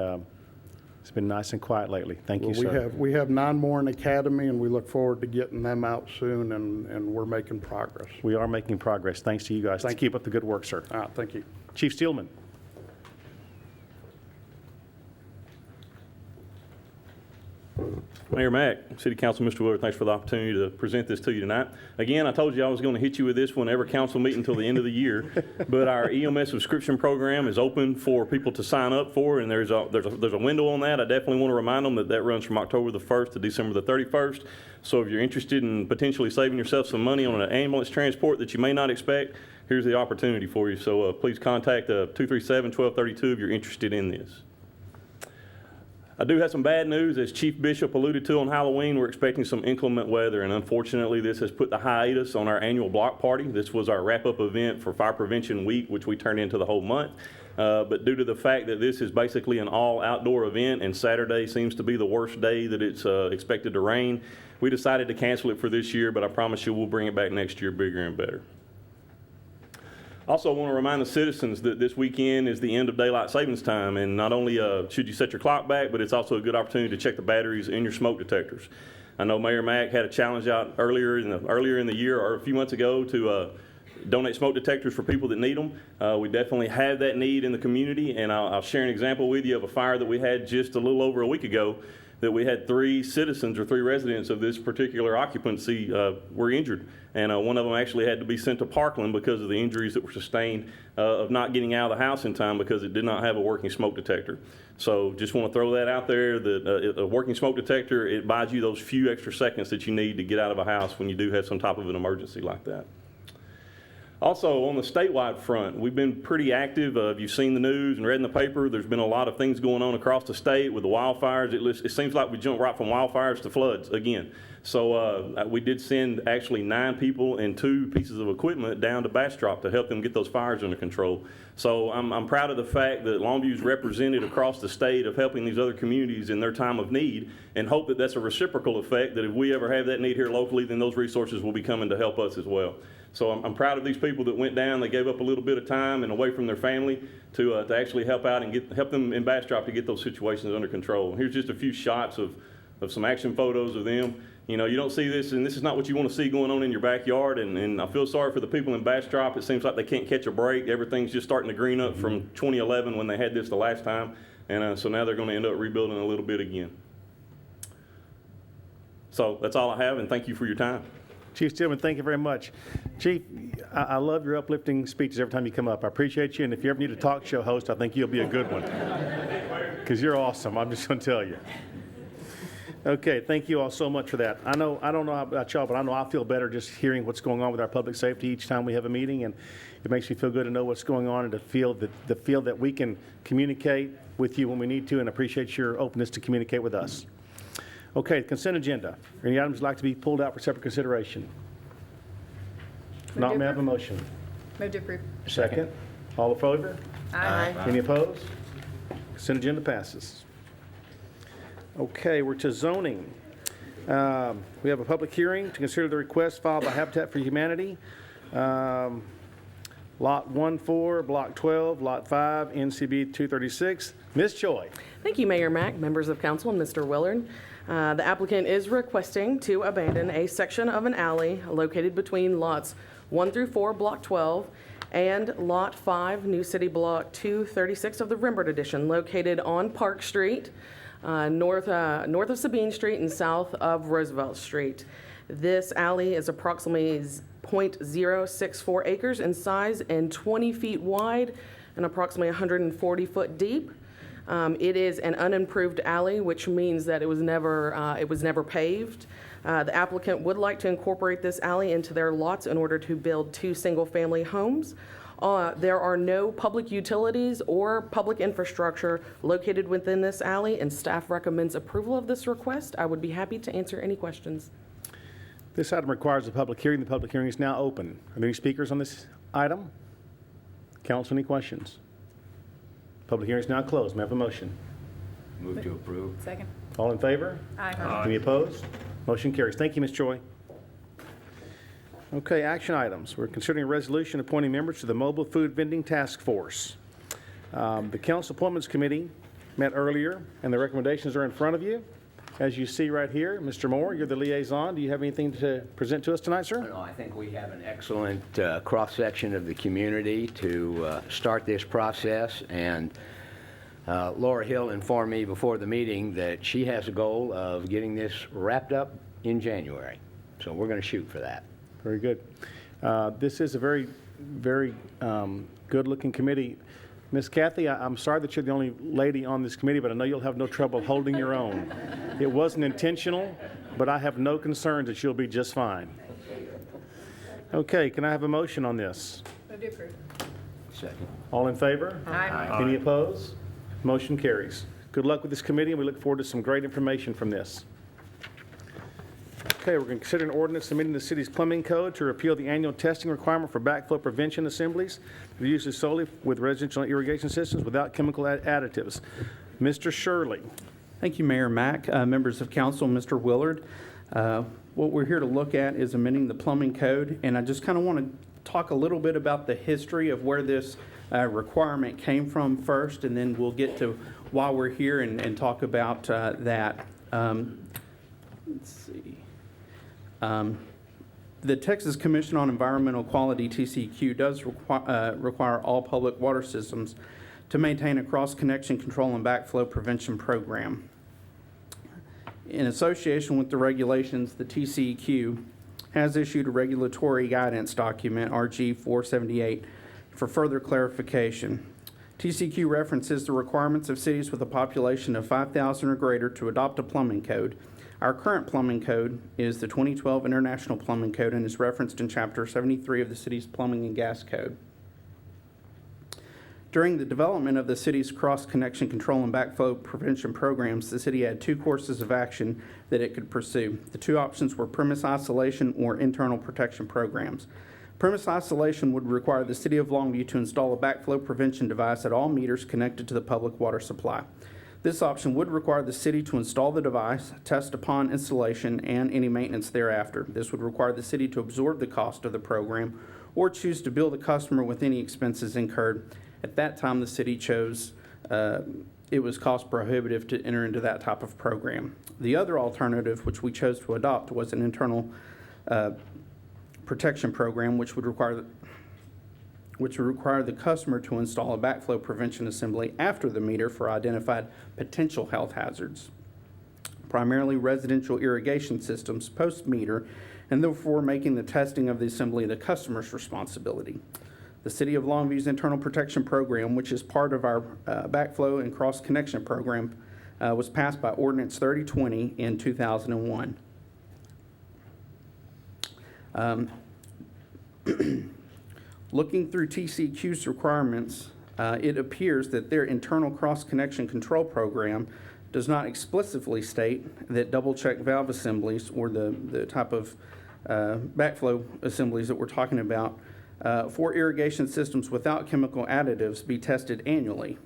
it's been nice and quiet lately. Thank you, sir. We have 9 more in academy, and we look forward to getting them out soon, and we're making progress. We are making progress. Thanks to you guys. Keep up the good work, sir. Thank you. Chief Steelman. Mayor Mack, City Council, Mr. Willard, thanks for the opportunity to present this to you tonight. Again, I told you I was going to hit you with this one every council meeting until the end of the year, but our EMS subscription program is open for people to sign up for, and there's a window on that. I definitely want to remind them that runs from October the 1st to December the 31st. So if you're interested in potentially saving yourself some money on an ambulance transport that you may not expect, here's the opportunity for you. So please contact 237-1232 if you're interested in this. I do have some bad news. As Chief Bishop alluded to on Halloween, we're expecting some inclement weather, and unfortunately this has put the hiatus on our annual block party. This was our wrap-up event for Fire Prevention Week, which we turned into the whole month. But due to the fact that this is basically an all-outdoor event and Saturday seems to be the worst day that it's expected to rain, we decided to cancel it for this year, but I promise you we'll bring it back next year bigger and better. Also, I want to remind the citizens that this weekend is the end of daylight savings time, and not only should you set your clock back, but it's also a good opportunity to check the batteries in your smoke detectors. I know Mayor Mack had a challenge out earlier in the year or a few months ago to donate smoke detectors for people that need them. We definitely have that need in the community, and I'll share an example with you of a fire that we had just a little over a week ago, that we had 3 citizens or 3 residents of this particular occupancy were injured. And one of them actually had to be sent to Parkland because of the injuries that were sustained of not getting out of the house in time because it did not have a working smoke detector. So just want to throw that out there, that a working smoke detector, it buys you those few extra seconds that you need to get out of a house when you do have some type of an emergency like that. Also, on the statewide front, we've been pretty active. If you've seen the news and read in the paper, there's been a lot of things going on across the state with the wildfires. It seems like we jumped right from wildfires to floods again. So we did send actually 9 people and 2 pieces of equipment down to Bastrop to help them get those fires under control. So I'm proud of the fact that Longview's represented across the state of helping these other communities in their time of need, and hope that that's a reciprocal effect, that if we ever have that need here locally, then those resources will be coming to help us as well. So I'm proud of these people that went down. They gave up a little bit of time and away from their family to actually help out and help them in Bastrop to get those situations under control. Here's just a few shots of some action photos of them. You know, you don't see this, and this is not what you want to see going on in your backyard, and I feel sorry for the people in Bastrop. It seems like they can't catch a break. Everything's just starting to green up from 2011 when they had this the last time, and so now they're going to end up rebuilding a little bit again. So that's all I have, and thank you for your time. Chief Stillman, thank you very much. Chief, I love your uplifting speeches every time you come up. I appreciate you, and if you ever need a talk show host, I think you'll be a good one, because you're awesome. I'm just going to tell you. Okay, thank you all so much for that. I don't know about y'all, but I know I feel better just hearing what's going on with our public safety each time we have a meeting, and it makes me feel good to know what's going on and to feel that we can communicate with you when we need to, and appreciate your openness to communicate with us. Okay, consent agenda. Any items you'd like to be pulled out for separate consideration? If not, may I have a motion? Move to approve. Second. All in favor? Aye. Any opposed? Consent agenda passes. Okay, we're to zoning. We have a public hearing to consider the request filed by Habitat for Humanity. Lot 14, Block 12, Lot 5, NCB 236. Ms. Choi. Thank you, Mayor Mack, members of council, and Mr. Willard. The applicant is requesting to abandon a section of an alley located between lots 1 through 4, Block 12, and Lot 5, New City Block 236 of the Rembert Edition, located on Park Street, north of Sabine Street and south of Roosevelt Street. This alley is approximately 0.064 acres in size and 20 feet wide and approximately 140 foot deep. It is an unimproved alley, which means that it was never paved. The applicant would like to incorporate this alley into their lots in order to build 2 single-family homes. There are no public utilities or public infrastructure located within this alley, and staff recommends approval of this request. I would be happy to answer any questions. This item requires a public hearing. The public hearing is now open. Are there any speakers on this item? Council, any questions? Public hearing is now closed. May I have a motion? Move to approve. Second. All in favor? Aye. Any opposed? Motion carries. Thank you, Ms. Choi. Okay, action items. We're considering a resolution appointing members to the Mobile Food Vending Task Force. The Council Appointments Committee met earlier, and the recommendations are in front of you. As you see right here, Mr. Moore, you're the liaison. Do you have anything to present to us tonight, sir? No, I think we have an excellent cross-section of the community to start this process, and Laura Hill informed me before the meeting that she has a goal of getting this wrapped up in January. So we're going to shoot for that. Very good. This is a very, very good-looking committee. Miss Kathy, I'm sorry that you're the only lady on this committee, but I know you'll have no trouble holding your own. It wasn't intentional, but I have no concerns that you'll be just fine. Okay, can I have a motion on this? Move to approve. Second. All in favor? Aye. Any opposed? Motion carries. Good luck with this committee, and we look forward to some great information from this. Okay, we're going to consider an ordinance amending the city's plumbing code to repeal the annual testing requirement for backflow prevention assemblies that are used solely with residential irrigation systems without chemical additives. Mr. Shirley. Thank you, Mayor Mack, members of council, Mr. Willard. What we're here to look at is amending the plumbing code, and I just kind of want to talk a little bit about the history of where this requirement came from first, and then we'll get to why we're here and talk about that. Let's see. The Texas Commission on Environmental Quality, TCEQ, does require all public water systems to maintain a cross-connection control and backflow prevention program. In association with the regulations, the TCEQ has issued a regulatory guidance document, RG 478, for further clarification. TCEQ references the requirements of cities with a population of 5,000 or greater to adopt a plumbing code. Our current plumbing code is the 2012 International Plumbing Code and is referenced in Chapter 73 of the city's Plumbing and Gas Code. During the development of the city's cross-connection control and backflow prevention programs, the city had two courses of action that it could pursue. The two options were premise isolation or internal protection programs. Premise isolation would require the city of Longview to install a backflow prevention device at all meters connected to the public water supply. This option would require the city to install the device, test upon installation, and any maintenance thereafter. This would require the city to absorb the cost of the program or choose to bill the customer with any expenses incurred. At that time, the city chose it was cost prohibitive to enter into that type of program. The other alternative, which we chose to adopt, was an internal protection program, which would require the customer to install a backflow prevention assembly after the meter for identified potential health hazards, primarily residential irrigation systems post-meter, and therefore making the testing of the assembly the customer's responsibility. The City of Longview's internal protection program, which is part of our backflow and cross-connection program, was passed by Ordinance 3020 in 2001. Looking through TCEQ's requirements, it appears that their internal cross-connection control program does not explicitly state that double-check valve assemblies or the type of backflow assemblies that we're talking about for irrigation systems without chemical additives be tested annually.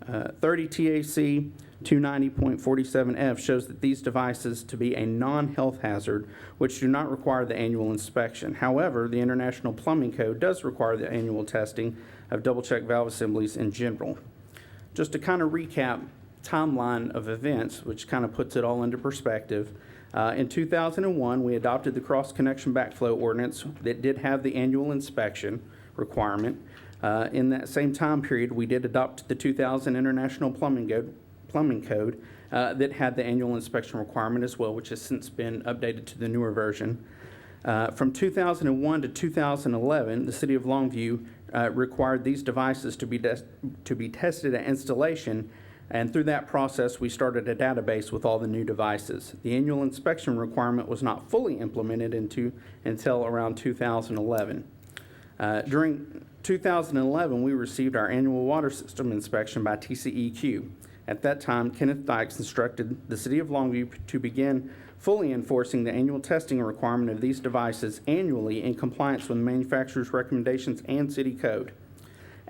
30 TAC 290.47F shows that these devices to be a non-health hazard, which do not require the annual inspection. However, the International Plumbing Code does require the annual testing of double-check valve assemblies in general. Just to kind of recap timeline of events, which kind of puts it all into perspective, in 2001, we adopted the cross-connection backflow ordinance that did have the annual inspection requirement. In that same time period, we did adopt the 2000 International Plumbing Code that had the annual inspection requirement as well, which has since been updated to the newer version. From 2001 to 2011, the City of Longview required these devices to be tested at installation, and through that process, we started a database with all the new devices. The annual inspection requirement was not fully implemented until around 2011. During 2011, we received our annual water system inspection by TCEQ. At that time, Kenneth Dykes instructed the City of Longview to begin fully enforcing the annual testing requirement of these devices annually in compliance with the manufacturer's recommendations and city code.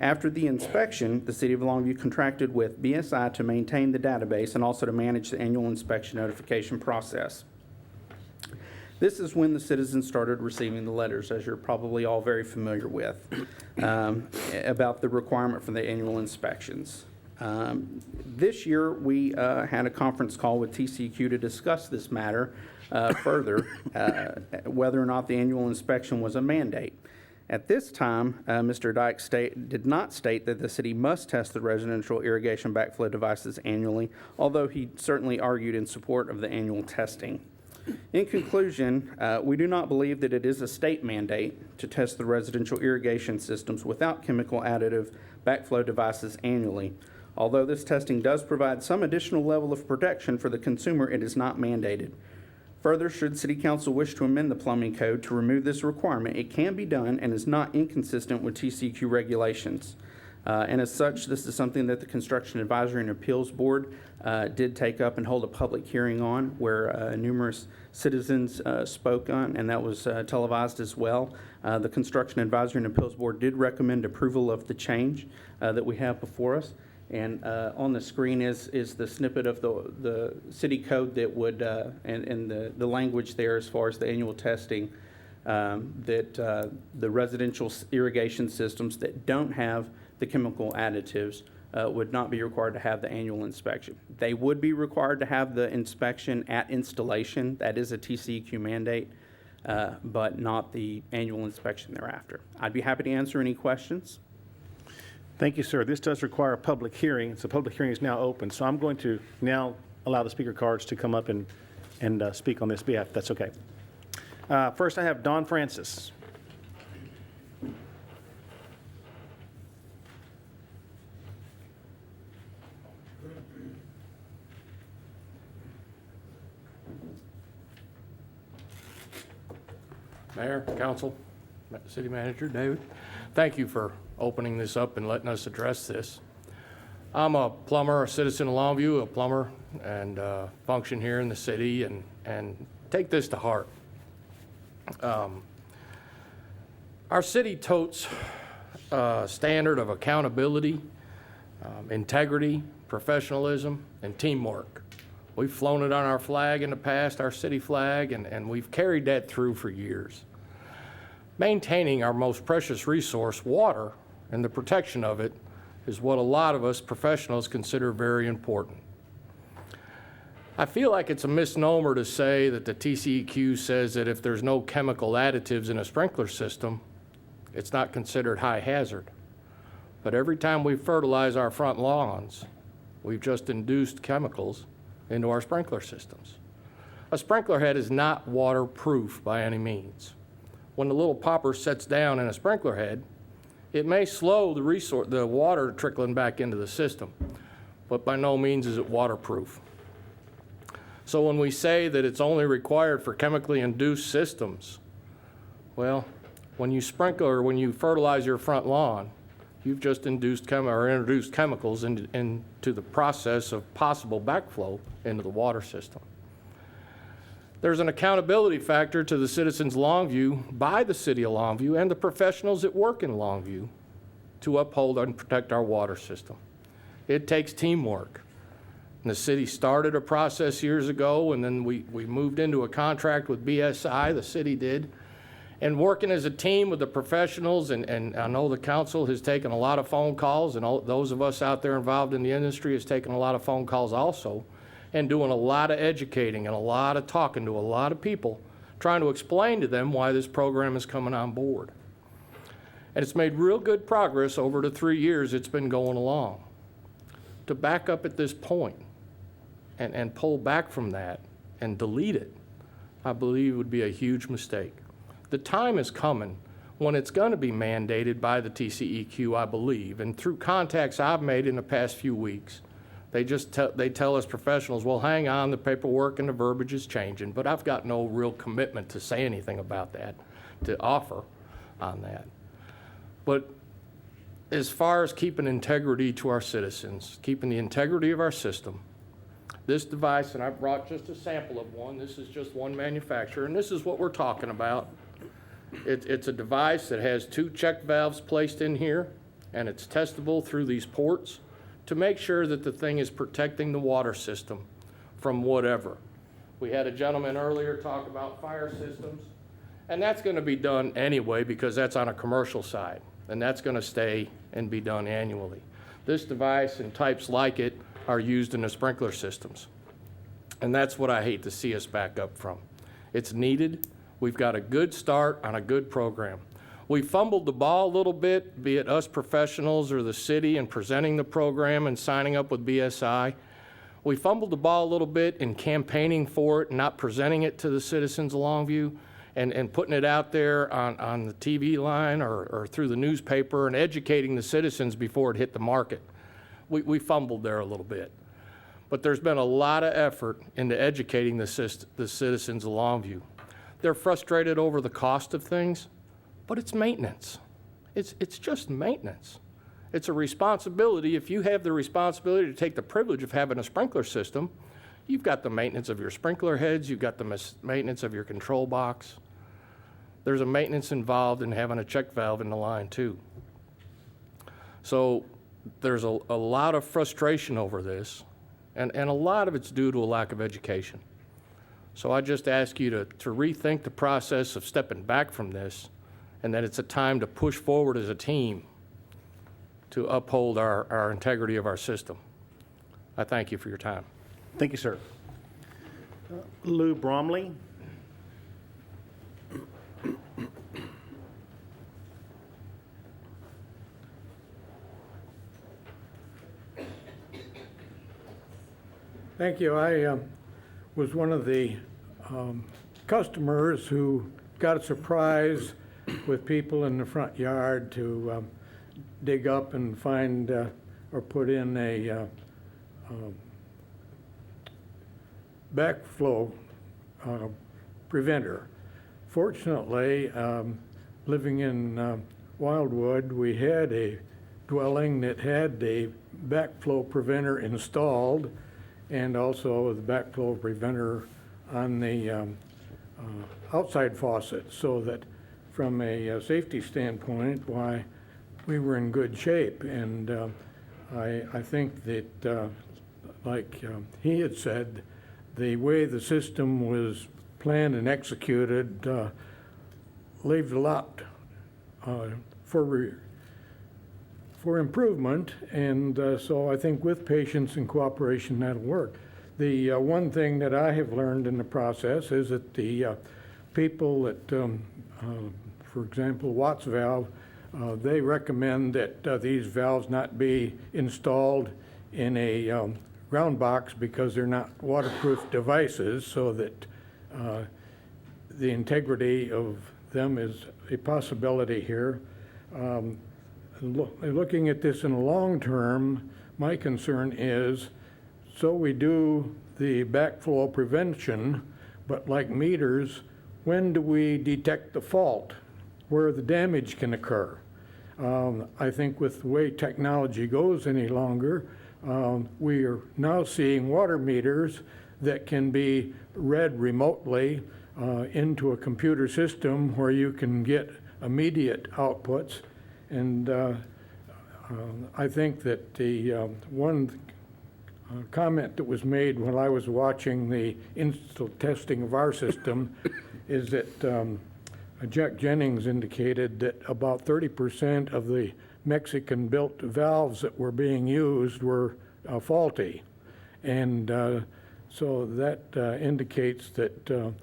After the inspection, the City of Longview contracted with BSI to maintain the database and also to manage the annual inspection notification process. This is when the citizens started receiving the letters, as you're probably all very familiar with, about the requirement for the annual inspections. This year, we had a conference call with TCEQ to discuss this matter further, whether or not the annual inspection was a mandate. At this time, Mr. Dykes did not state that the city must test the residential irrigation backflow devices annually, although he certainly argued in support of the annual testing. In conclusion, we do not believe that it is a state mandate to test the residential irrigation systems without chemical additive backflow devices annually. Although this testing does provide some additional level of protection for the consumer, it is not mandated. Further, should City Council wish to amend the plumbing code to remove this requirement, it can be done and is not inconsistent with TCEQ regulations. And as such, this is something that the Construction Advisory and Appeals Board did take up and hold a public hearing on, where numerous citizens spoke on, and that was televised as well. The Construction Advisory and Appeals Board did recommend approval of the change that we have before us. And on the screen is the snippet of the city code that would, and the language there as far as the annual testing, that the residential irrigation systems that don't have the chemical additives would not be required to have the annual inspection. They would be required to have the inspection at installation. That is a TCEQ mandate, but not the annual inspection thereafter. I'd be happy to answer any questions. Thank you, sir. This does require a public hearing, so public hearing is now open. So I'm going to now allow the speaker cards to come up and speak on this behalf, if that's okay. First, I have Don Francis. Mayor, council, city manager, David, thank you for opening this up and letting us address this. I'm a plumber, a citizen of Longview, a plumber, and function here in the city, and take this to heart. Our city totes a standard of accountability, integrity, professionalism, and teamwork. We've flown it on our flag in the past, our city flag, and we've carried that through for years. Maintaining our most precious resource, water, and the protection of it is what a lot of us professionals consider very important. I feel like it's a misnomer to say that the TCEQ says that if there's no chemical additives in a sprinkler system, it's not considered high hazard. But every time we fertilize our front lawns, we've just induced chemicals into our sprinkler systems. A sprinkler head is not waterproof by any means. When the little popper sets down in a sprinkler head, it may slow the water trickling back into the system, but by no means is it waterproof. So when we say that it's only required for chemically induced systems, well, when you sprinkle or when you fertilize your front lawn, you've just introduced chemicals into the process of possible backflow into the water system. There's an accountability factor to the citizens of Longview by the city of Longview and the professionals that work in Longview to uphold and protect our water system. It takes teamwork. And the city started a process years ago, and then we moved into a contract with BSI, the city did. And working as a team with the professionals, and I know the council has taken a lot of phone calls, and all, those of us out there involved in the industry has taken a lot of phone calls also, and doing a lot of educating and a lot of talking to a lot of people, trying to explain to them why this program is coming on board. And it's made real good progress over the 3 years it's been going along. To back up at this point and pull back from that and delete it, I believe would be a huge mistake. The time is coming when it's going to be mandated by the TCEQ, I believe, and through contacts I've made in the past few weeks, they tell us professionals, well, hang on, the paperwork and the verbiage is changing, but I've got no real commitment to say anything about that, to offer on that. But as far as keeping integrity to our citizens, keeping the integrity of our system, this device, and I brought just a sample of one, this is just one manufacturer, and this is what we're talking about. It's a device that has 2 check valves placed in here, and it's testable through these ports to make sure that the thing is protecting the water system from whatever. We had a gentleman earlier talk about fire systems, and that's going to be done anyway because that's on a commercial side, and that's going to stay and be done annually. This device and types like it are used in the sprinkler systems, and that's what I hate to see us back up from. It's needed. We've got a good start on a good program. We fumbled the ball a little bit, be it us professionals or the city, in presenting the program and signing up with BSI. We fumbled the ball a little bit in campaigning for it and not presenting it to the citizens of Longview and putting it out there on the TV line or through the newspaper and educating the citizens before it hit the market. We fumbled there a little bit. But there's been a lot of effort into educating the citizens of Longview. They're frustrated over the cost of things, but it's maintenance. It's just maintenance. It's a responsibility. If you have the responsibility to take the privilege of having a sprinkler system, you've got the maintenance of your sprinkler heads, you've got the maintenance of your control box. There's a maintenance involved in having a check valve in the line too. So there's a lot of frustration over this, and a lot of it's due to a lack of education. So I just ask you to rethink the process of stepping back from this, and that it's a time to push forward as a team to uphold our integrity of our system. I thank you for your time. Thank you, sir. Lou Bromley. Thank you. I was one of the customers who got a surprise with people in the front yard to dig up and find or put in a backflow preventer. Fortunately, living in Wildwood, we had a dwelling that had a backflow preventer installed and also the backflow preventer on the outside faucet, so that from a safety standpoint, why, we were in good shape. And I think that, like he had said, the way the system was planned and executed leaves a lot for improvement, and so I think with patience and cooperation, that'll work. The one thing that I have learned in the process is that the people that, for example, Watts Valve, they recommend that these valves not be installed in a ground box because they're not waterproof devices, so that the integrity of them is a possibility here. Looking at this in the long term, my concern is, so we do the backflow prevention, but like meters, when do we detect the fault, where the damage can occur? I think with the way technology goes any longer, we are now seeing water meters that can be read remotely into a computer system where you can get immediate outputs. And I think that the one comment that was made when I was watching the install testing of our system is that Jack Jennings indicated that about 30% of the Mexican-built valves that were being used were faulty. And so that indicates that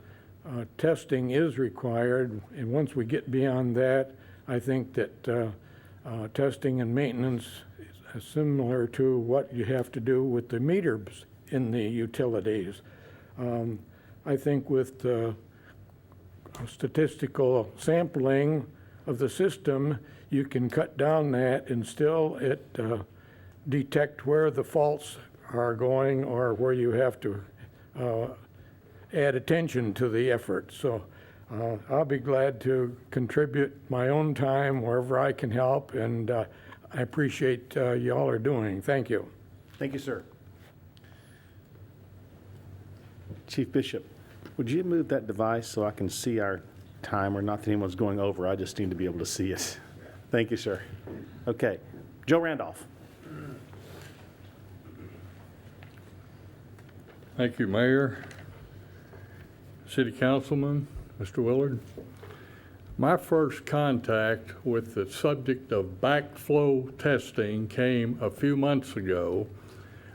testing is required. And once we get beyond that, I think that testing and maintenance is similar to what you have to do with the meters in the utilities. I think with statistical sampling of the system, you can cut down that and still detect where the faults are going or where you have to add attention to the effort. So I'll be glad to contribute my own time wherever I can help, and I appreciate y'all are doing. Thank you. Thank you, sir. Chief Bishop, would you move that device so I can see our timer? Not that anyone's going over, I just need to be able to see it. Thank you, sir. Okay, Joe Randolph. Thank you, Mayor, City Councilman, Mr. Willard. My first contact with the subject of backflow testing came a few months ago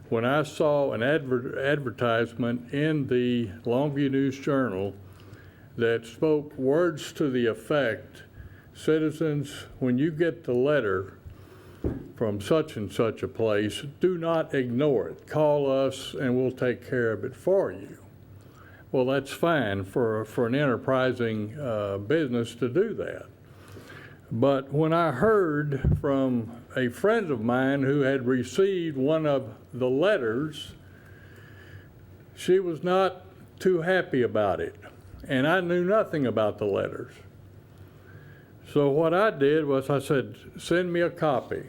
when I saw an advertisement in the Longview News Journal that spoke words to the effect, citizens, when you get the letter from such and such a place, do not ignore it. Call us and we'll take care of it for you. Well, that's fine for an enterprising business to do that. But when I heard from a friend of mine who had received one of the letters, she was not too happy about it. And I knew nothing about the letters. So what I did was I said, send me a copy.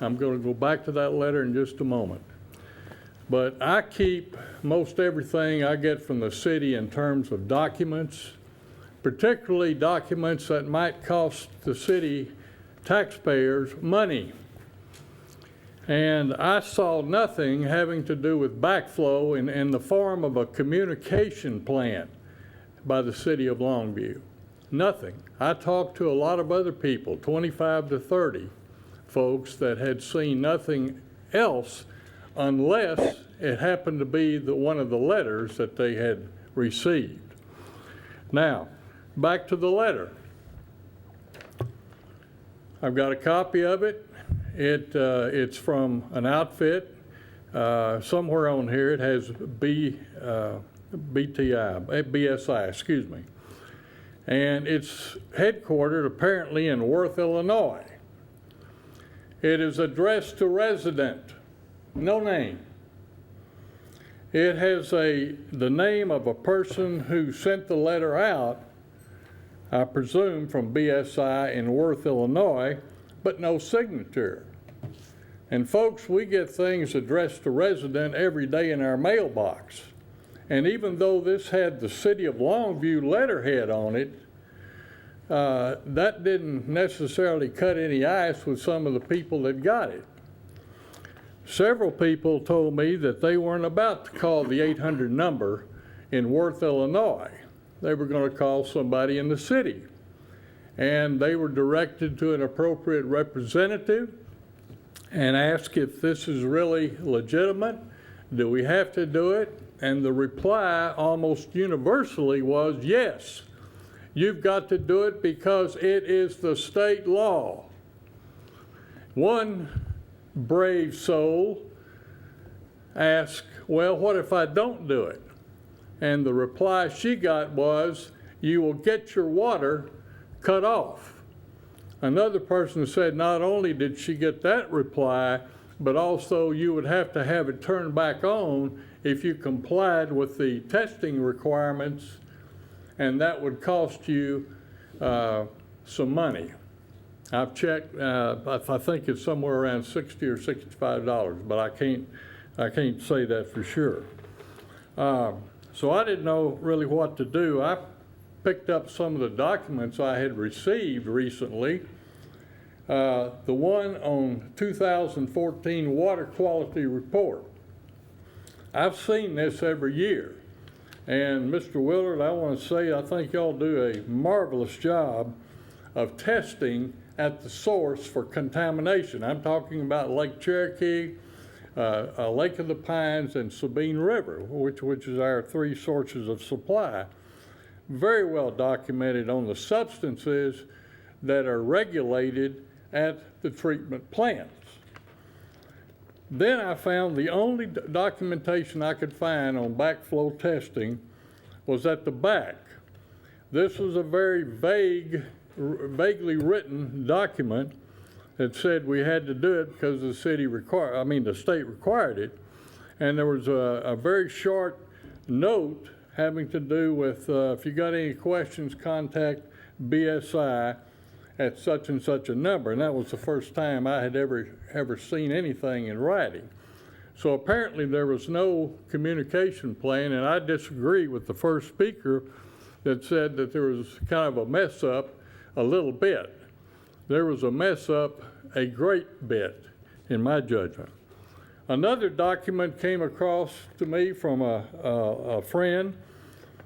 I'm going to go back to that letter in just a moment. But I keep most everything I get from the city in terms of documents, particularly documents that might cost the city taxpayers money. And I saw nothing having to do with backflow in the form of a communication plan by the city of Longview. Nothing. I talked to a lot of other people, 25 to 30 folks that had seen nothing else unless it happened to be one of the letters that they had received. Now, back to the letter. I've got a copy of it. It's from an outfit. Somewhere on here it has BSI, excuse me. And it's headquartered apparently in Worth, Illinois. It is addressed to resident, no name. It has the name of a person who sent the letter out, I presume from BSI in Worth, Illinois, but no signature. And folks, we get things addressed to resident every day in our mailbox. And even though this had the City of Longview letterhead on it, that didn't necessarily cut any ice with some of the people that got it. Several people told me that they weren't about to call the 800 number in Worth, Illinois. They were going to call somebody in the city. And they were directed to an appropriate representative and asked if this is really legitimate. Do we have to do it? And the reply almost universally was yes. You've got to do it because it is the state law. One brave soul asked, well, what if I don't do it? And the reply she got was, you will get your water cut off. Another person said not only did she get that reply, but also you would have to have it turned back on if you complied with the testing requirements, and that would cost you some money. I've checked, I think it's somewhere around $60 or $65, but I can't say that for sure. So I didn't know really what to do. I picked up some of the documents I had received recently. The one on 2014 water quality report. I've seen this every year. And Mr. Willard, I want to say I think y'all do a marvelous job of testing at the source for contamination. I'm talking about Lake Cherokee, Lake of the Pines, and Sabine River, which is our three sources of supply. Very well documented on the substances that are regulated at the treatment plants. Then I found the only documentation I could find on backflow testing was at the back. This was a very vaguely written document that said we had to do it because the state required it. And there was a very short note having to do with if you got any questions, contact BSI at such and such a number. And that was the first time I had ever seen anything in writing. So apparently there was no communication plan, and I disagree with the first speaker that said that there was kind of a mess up a little bit. There was a mess up a great bit, in my judgment. Another document came across to me from a friend,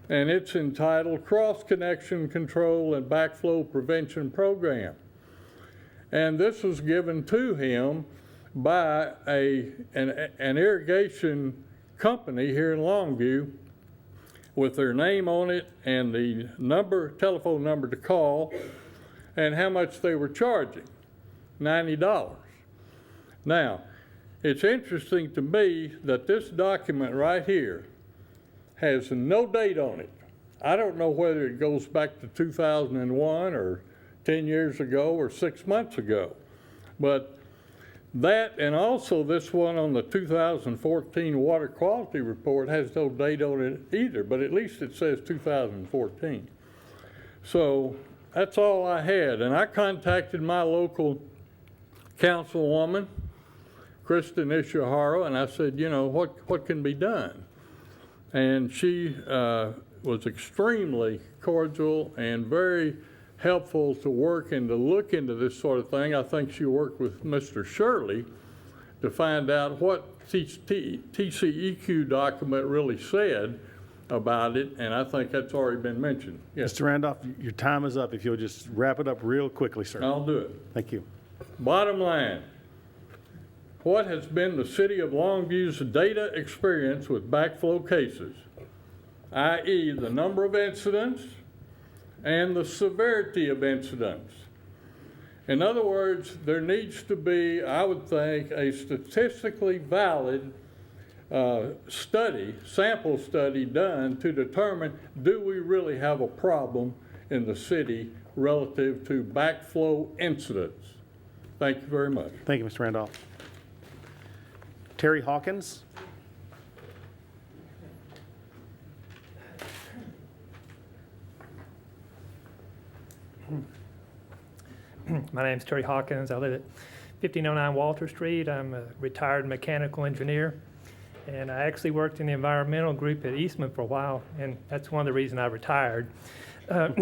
and it's entitled Cross Connection Control and Backflow Prevention Program. And this was given to him by an irrigation company here in Longview with their name on it and the telephone number to call and how much they were charging, $90. Now, it's interesting to me that this document right here has no date on it. I don't know whether it goes back to 2001 or 10 years ago or 6 months ago. But that, and also this one on the 2014 water quality report, has no date on it either, but at least it says 2014. So that's all I had. And I contacted my local councilwoman, Kristen Ishihara, and I said, you know, what can be done? And she was extremely cordial and very helpful to work and to look into this sort of thing. I think she worked with Mr. Shirley to find out what TCEQ document really said about it, and I think that's already been mentioned. Yes. Mr. Randolph, your time is up. If you'll just wrap it up real quickly, sir. I'll do it. Thank you. Bottom line, what has been the City of Longview's data experience with backflow cases, i.e. the number of incidents and the severity of incidents? In other words, there needs to be, I would think, a statistically valid sample study done to determine, do we really have a problem in the city relative to backflow incidents? Thank you very much. Thank you, Mr. Randolph. Terry Hawkins. My name's Terry Hawkins. I live at 1509 Walter Street. I'm a retired mechanical engineer, and I actually worked in the environmental group at Eastman for a while, and that's one of the reasons I retired. I've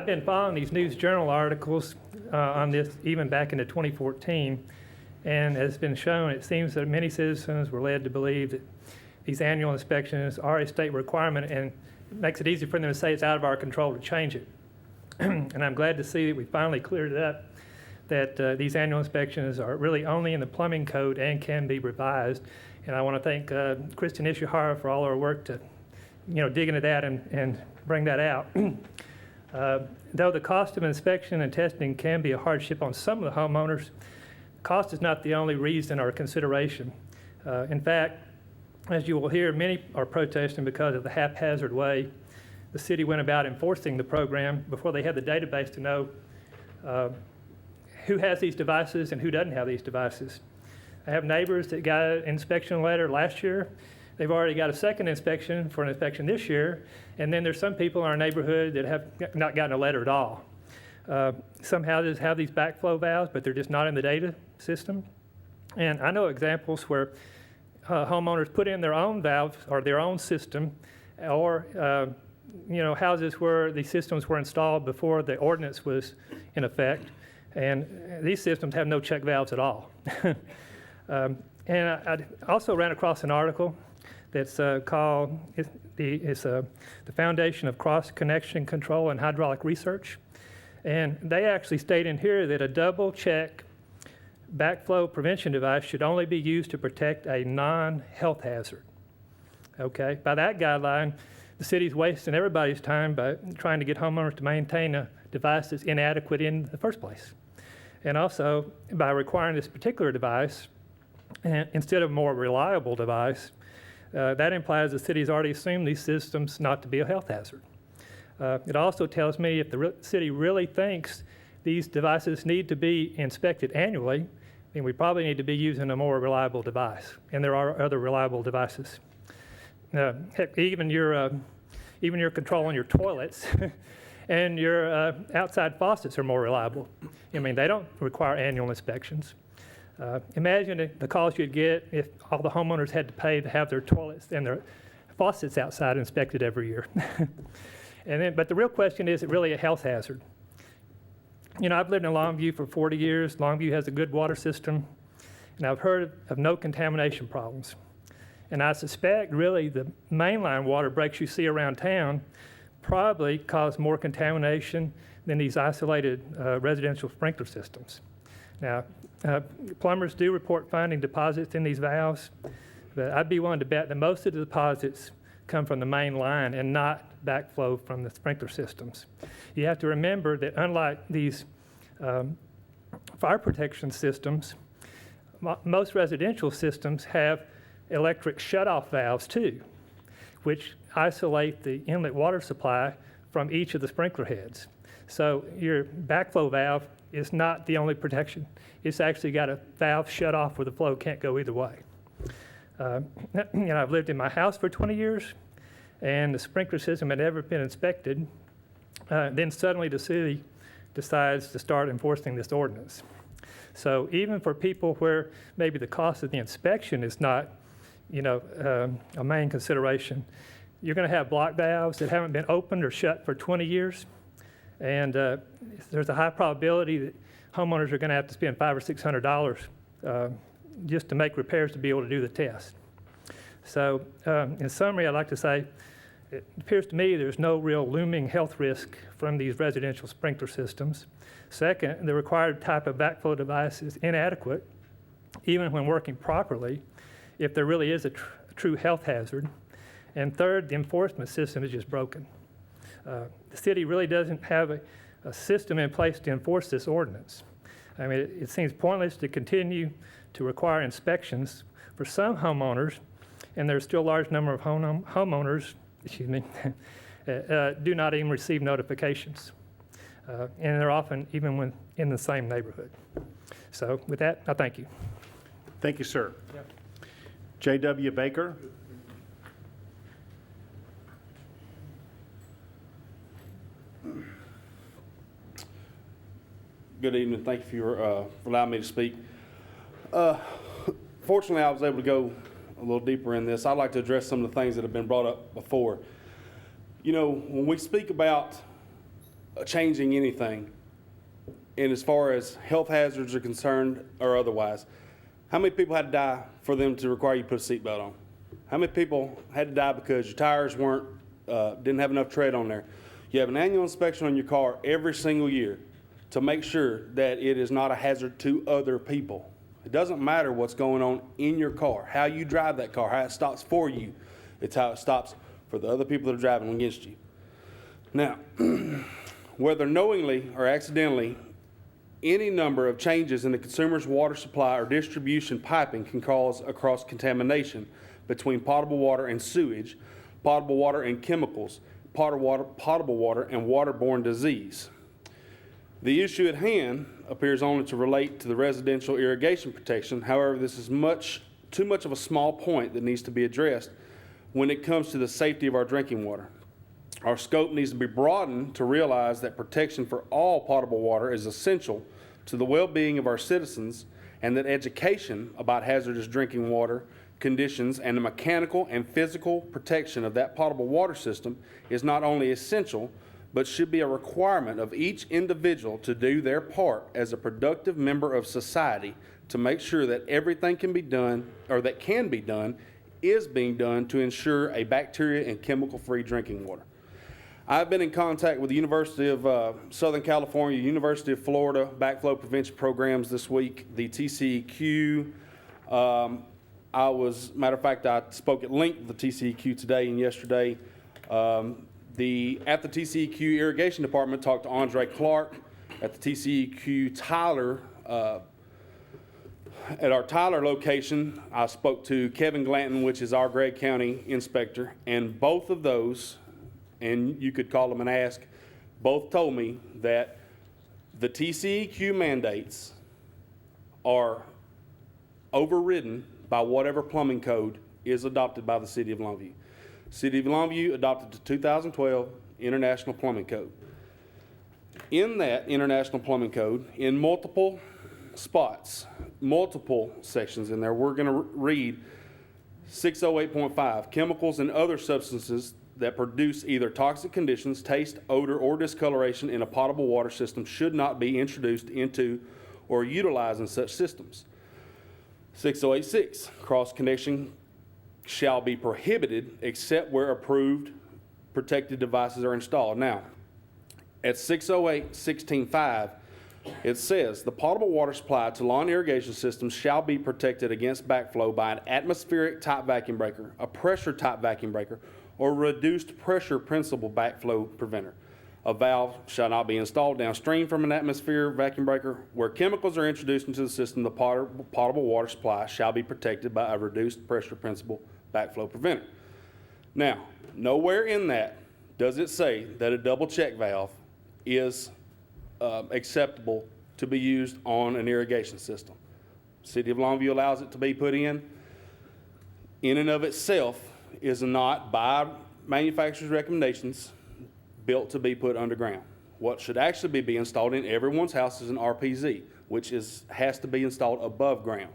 been following these News Journal articles on this even back into 2014, and as has been shown, it seems that many citizens were led to believe that these annual inspections are a state requirement, and it makes it easy for them to say it's out of our control to change it. And I'm glad to see that we finally cleared it up, that these annual inspections are really only in the plumbing code and can be revised. And I want to thank Kristen Ishihara for all her work to, dig into that and bring that out. Though the cost of inspection and testing can be a hardship on some of the homeowners, cost is not the only reason or consideration. In fact, as you will hear, many are protesting because of the haphazard way the city went about enforcing the program before they had the database to know who has these devices and who doesn't have these devices. I have neighbors that got an inspection letter last year. They've already got a second inspection for an inspection this year. And then there's some people in our neighborhood that have not gotten a letter at all. Some houses have these backflow valves, but they're just not in the data system. And I know examples where homeowners put in their own valves or their own system, or houses where the systems were installed before the ordinance was in effect, and these systems have no check valves at all. And I also ran across an article that's called the Foundation of Cross Connection Control and Hydraulic Research, and they actually state in here that a double check backflow prevention device should only be used to protect a non-health hazard. Okay, by that guideline, the city's wasting everybody's time by trying to get homeowners to maintain a device that's inadequate in the first place. And also, by requiring this particular device instead of a more reliable device, that implies the city's already assumed these systems not to be a health hazard. It also tells me if the city really thinks these devices need to be inspected annually, then we probably need to be using a more reliable device. And there are other reliable devices. Heck, even your control on your toilets and your outside faucets are more reliable. I mean, they don't require annual inspections. Imagine the calls you'd get if all the homeowners had to pay to have their toilets and their faucets outside inspected every year. But the real question is it really a health hazard? I've lived in Longview for 40 years. Longview has a good water system, and I've heard of no contamination problems. And I suspect really the mainline water breaks you see around town probably cause more contamination than these isolated residential sprinkler systems. Now, plumbers do report finding deposits in these valves, but I'd be willing to bet that most of the deposits come from the main line and not backflow from the sprinkler systems. You have to remember that unlike these fire protection systems, most residential systems have electric shutoff valves too, which isolate the inlet water supply from each of the sprinkler heads. So your backflow valve is not the only protection. It's actually got a valve shut off where the flow can't go either way. I've lived in my house for 20 years, and the sprinkler system had never been inspected. Then suddenly the city decides to start enforcing this ordinance. So even for people where maybe the cost of the inspection is not, a main consideration, you're going to have block valves that haven't been opened or shut for 20 years, and there's a high probability that homeowners are going to have to spend $500 or $600 just to make repairs to be able to do the test. So in summary, I'd like to say it appears to me there's no real looming health risk from these residential sprinkler systems. Second, the required type of backflow device is inadequate, even when working properly, if there really is a true health hazard. And third, the enforcement system is just broken. The city really doesn't have a system in place to enforce this ordinance. I mean, it seems pointless to continue to require inspections for some homeowners, and there's still a large number of homeowners, do not even receive notifications. And they're often even when in the same neighborhood. So with that, I thank you. Thank you, sir. J.W. Baker. Good evening. Thank you for allowing me to speak. Fortunately, I was able to go a little deeper in this. I'd like to address some of the things that have been brought up before. You know, when we speak about changing anything, and as far as health hazards are concerned or otherwise, how many people had to die for them to require you to put a seatbelt on? How many people had to die because your tires didn't have enough tread on there? You have an annual inspection on your car every single year to make sure that it is not a hazard to other people. It doesn't matter what's going on in your car, how you drive that car, how it stops for you. It's how it stops for the other people that are driving against you. Now, whether knowingly or accidentally, any number of changes in the consumer's water supply or distribution piping can cause a cross-contamination between potable water and sewage, potable water and chemicals, potable water and waterborne disease. The issue at hand appears only to relate to the residential irrigation protection. However, this is too much of a small point that needs to be addressed when it comes to the safety of our drinking water. Our scope needs to be broadened to realize that protection for all potable water is essential to the well-being of our citizens, and that education about hazardous drinking water conditions and the mechanical and physical protection of that potable water system is not only essential, but should be a requirement of each individual to do their part as a productive member of society to make sure that everything can be done, or that can be done, is being done to ensure a bacteria and chemical-free drinking water. I've been in contact with the University of Southern California, University of Florida backflow prevention programs this week, the TCEQ. Matter of fact, I spoke at length with the TCEQ today and yesterday. At the TCEQ Irrigation Department, talked to Andre Clark. At the TCEQ Tyler, at our Tyler location, I spoke to Kevin Glanton, which is our Gregg County inspector, and both of those, and you could call them and ask, both told me that the TCEQ mandates are overridden by whatever plumbing code is adopted by the City of Longview. City of Longview adopted the 2012 International Plumbing Code. In that International Plumbing Code, in multiple spots, multiple sections in there, we're going to read 608.5, chemicals and other substances that produce either toxic conditions, taste, odor, or discoloration in a potable water system should not be introduced into or utilized in such systems. 6086, cross-connection shall be prohibited except where approved protected devices are installed. Now, at 608.16.5, it says the potable water supply to lawn irrigation systems shall be protected against backflow by an atmospheric type vacuum breaker, a pressure type vacuum breaker, or reduced pressure principal backflow preventer. A valve shall not be installed downstream from an atmospheric vacuum breaker. Where chemicals are introduced into the system, the potable water supply shall be protected by a reduced pressure principal backflow preventer. Now, nowhere in that does it say that a double check valve is acceptable to be used on an irrigation system. City of Longview allows it to be put in and of itself is not, by manufacturer's recommendations, built to be put underground. What should actually be installed in everyone's house is an RPZ, which has to be installed above ground.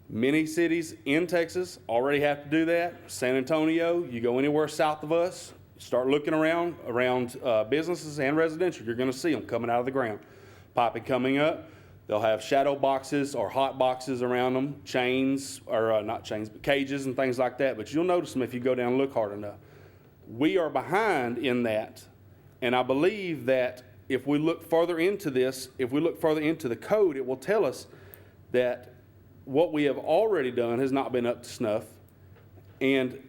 Many cities in Texas already have to do that. San Antonio, you go anywhere south of us, start looking around businesses and residential, you're going to see them coming out of the ground. Piping coming up, they'll have shadow boxes or hot boxes around them, chains, or not chains, but cages and things like that. But you'll notice them if you go down and look hard enough. We are behind in that, and I believe that if we look further into this, if we look further into the code, it will tell us that what we have already done has not been up to snuff, and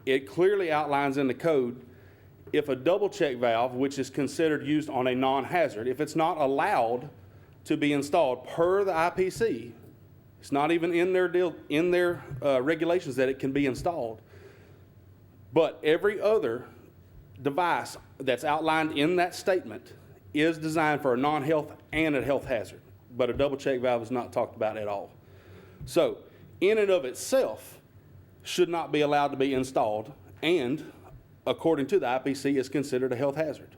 it clearly outlines in the code if a double check valve, which is considered used on a non-hazard, if it's not allowed to be installed per the IPC, it's not even in their regulations that it can be installed. But every other device that's outlined in that statement is designed for a non-health and a health hazard, but a double check valve is not talked about at all. So, in and of itself, should not be allowed to be installed, and according to the IPC, is considered a health hazard.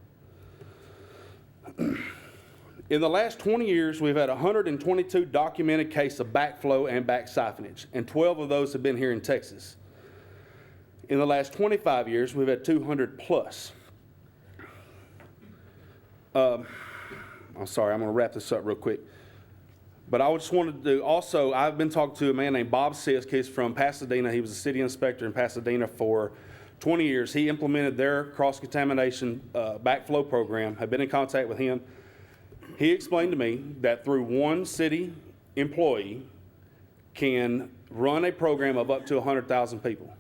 In the last 20 years, we've had 122 documented cases of backflow and back siphonage, and 12 of those have been here in Texas. In the last 25 years, we've had 200 plus. I'm sorry, I'm going to wrap this up real quick. But I just wanted to also, I've been talking to a man named Bob Sisk. He's from Pasadena. He was a city inspector in Pasadena for 20 years. He implemented their cross-contamination backflow program. I've been in contact with him. He explained to me that through one city employee can run a program of up to 100,000 people.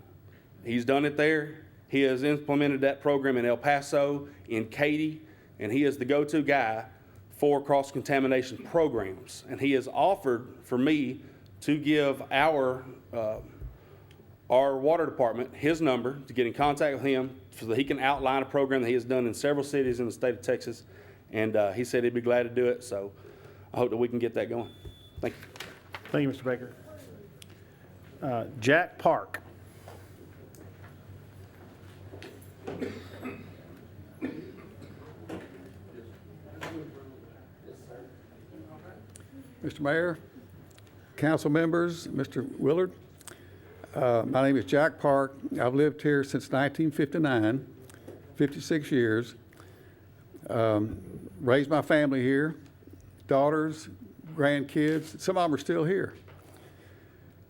He's done it there. He has implemented that program in El Paso, in Katy, and he is the go-to guy for cross-contamination programs. And he has offered for me to give our water department his number to get in contact with him so that he can outline a program that he has done in several cities in the state of Texas. And he said he'd be glad to do it, so I hope that we can get that going. Thank you. Thank you, Mr. Baker. Jack Park. Mr. Mayor, council members, Mr. Willard, my name is Jack Park. I've lived here since 1959, 56 years. Raised my family here, daughters, grandkids. Some of them are still here.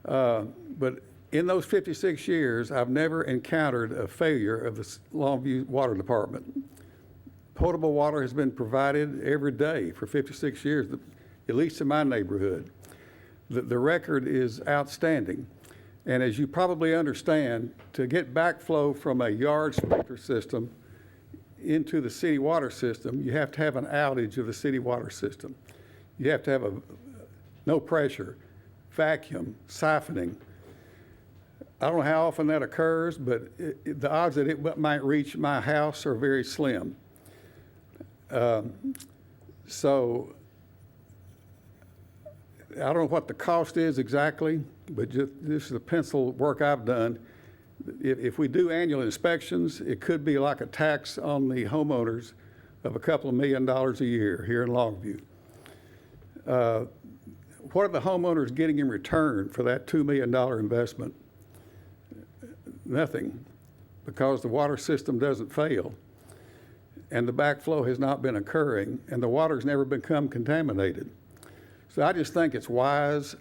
But in those 56 years, I've never encountered a failure of the Longview Water Department. Potable water has been provided every day for 56 years, at least in my neighborhood. The record is outstanding. And as you probably understand, to get backflow from a yard sprinkler system into the city water system, you have to have an outage of the city water system. You have to have a no pressure, vacuum, siphoning. I don't know how often that occurs, but the odds that it might reach my house are very slim. So I don't know what the cost is exactly, but just this is the pencil work I've done. If we do annual inspections, it could be like a tax on the homeowners of a couple of $1 million a year here in Longview. What are the homeowners getting in return for that $2 million investment? Nothing, because the water system doesn't fail, and the backflow has not been occurring, and the water's never become contaminated. So I just think it's wise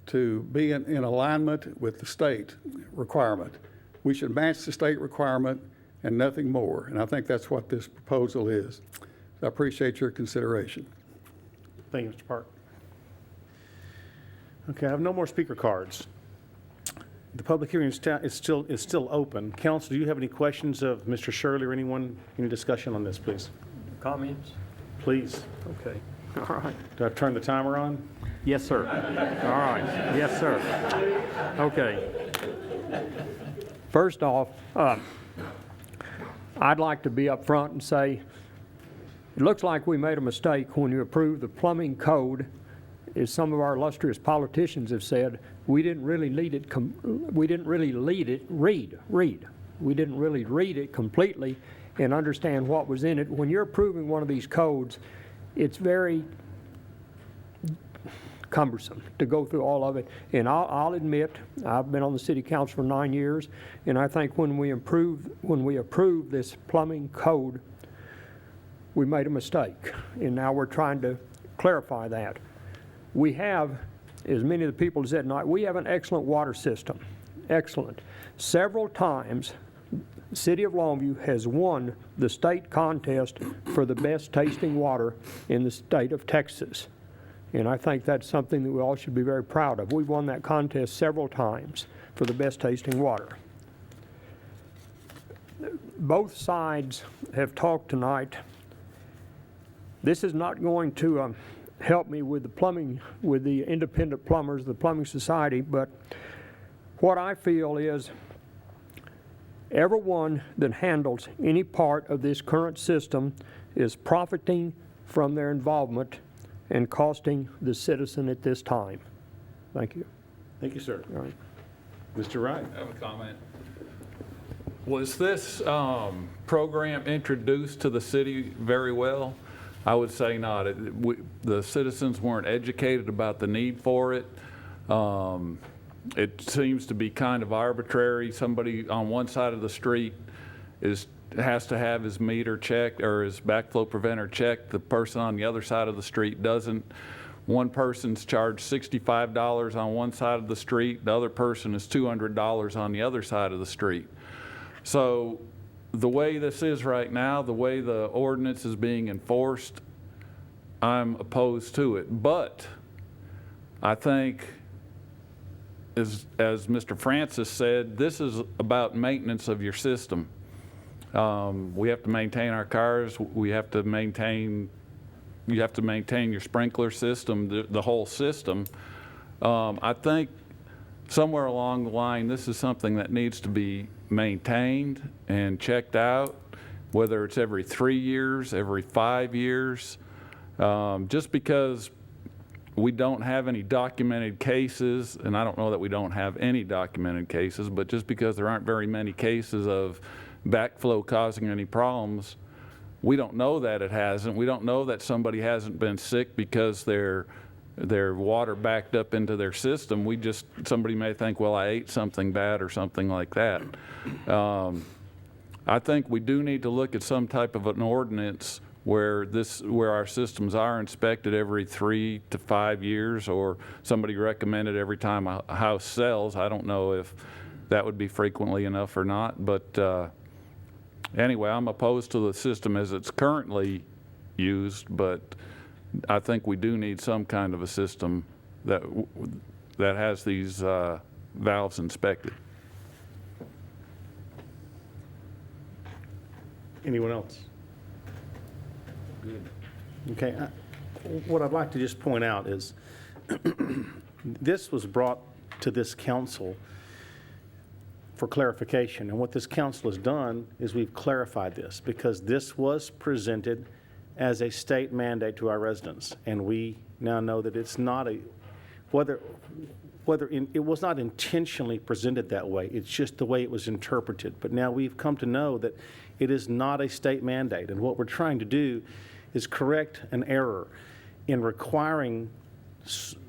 to be in alignment with the state requirement. We should match the state requirement and nothing more, and I think that's what this proposal is. So I appreciate your consideration. Thank you, Mr. Park. Okay, I have no more speaker cards. The public hearing is still open. Council, do you have any questions of Mr. Shirley or anyone? Any discussion on this, please? Comments? Please. Okay. All right. Do I turn the timer on? Yes, sir. All right. Yes, sir. Okay. First off, I'd like to be up front and say, it looks like we made a mistake when you approved the plumbing code. As some of our illustrious politicians have said, we didn't really read it completely and understand what was in it. When you're approving one of these codes, it's very cumbersome to go through all of it. And I'll admit, I've been on the city council for 9 years, and I think when we approved this plumbing code, we made a mistake. And now we're trying to clarify that. We have, as many of the people said tonight, we have an excellent water system. Excellent. Several times, the city of Longview has won the state contest for the best tasting water in the state of Texas. And I think that's something that we all should be very proud of. We've won that contest several times for the best tasting water. Both sides have talked tonight. This is not going to help me with the plumbing, with the independent plumbers, the plumbing society, but what I feel is everyone that handles any part of this current system is profiting from their involvement and costing the citizen at this time. Thank you. Thank you, sir. All right. Mr. Wright. I have a comment. Was this program introduced to the city very well? I would say not. The citizens weren't educated about the need for it. It seems to be kind of arbitrary. Somebody on one side of the street has to have his meter checked or his backflow preventer checked. The person on the other side of the street doesn't. One person's charged $65 on one side of the street. The other person is $200 on the other side of the street. So the way this is right now, the way the ordinance is being enforced, I'm opposed to it. But I think, as Mr. Francis said, this is about maintenance of your system. We have to maintain our cars. We have to maintain, you have to maintain your sprinkler system, the whole system. I think somewhere along the line, this is something that needs to be maintained and checked out, whether it's every 3 years, every 5 years. Just because we don't have any documented cases, and I don't know that we don't have any documented cases, but just because there aren't very many cases of backflow causing any problems, we don't know that it hasn't. We don't know that somebody hasn't been sick because their water backed up into their system. Somebody may think, well, I ate something bad or something like that. I think we do need to look at some type of an ordinance where our systems are inspected every 3 to 5 years, or somebody recommended every time a house sells. I don't know if that would be frequently enough or not, but anyway, I'm opposed to the system as it's currently used, but I think we do need some kind of a system that has these valves inspected. Anyone else? Okay, what I'd like to just point out is this was brought to this council for clarification, and what this council has done is we've clarified this, because this was presented as a state mandate to our residents, and we now know that it's not it was not intentionally presented that way, it's just the way it was interpreted. But now we've come to know that it is not a state mandate, and what we're trying to do is correct an error in requiring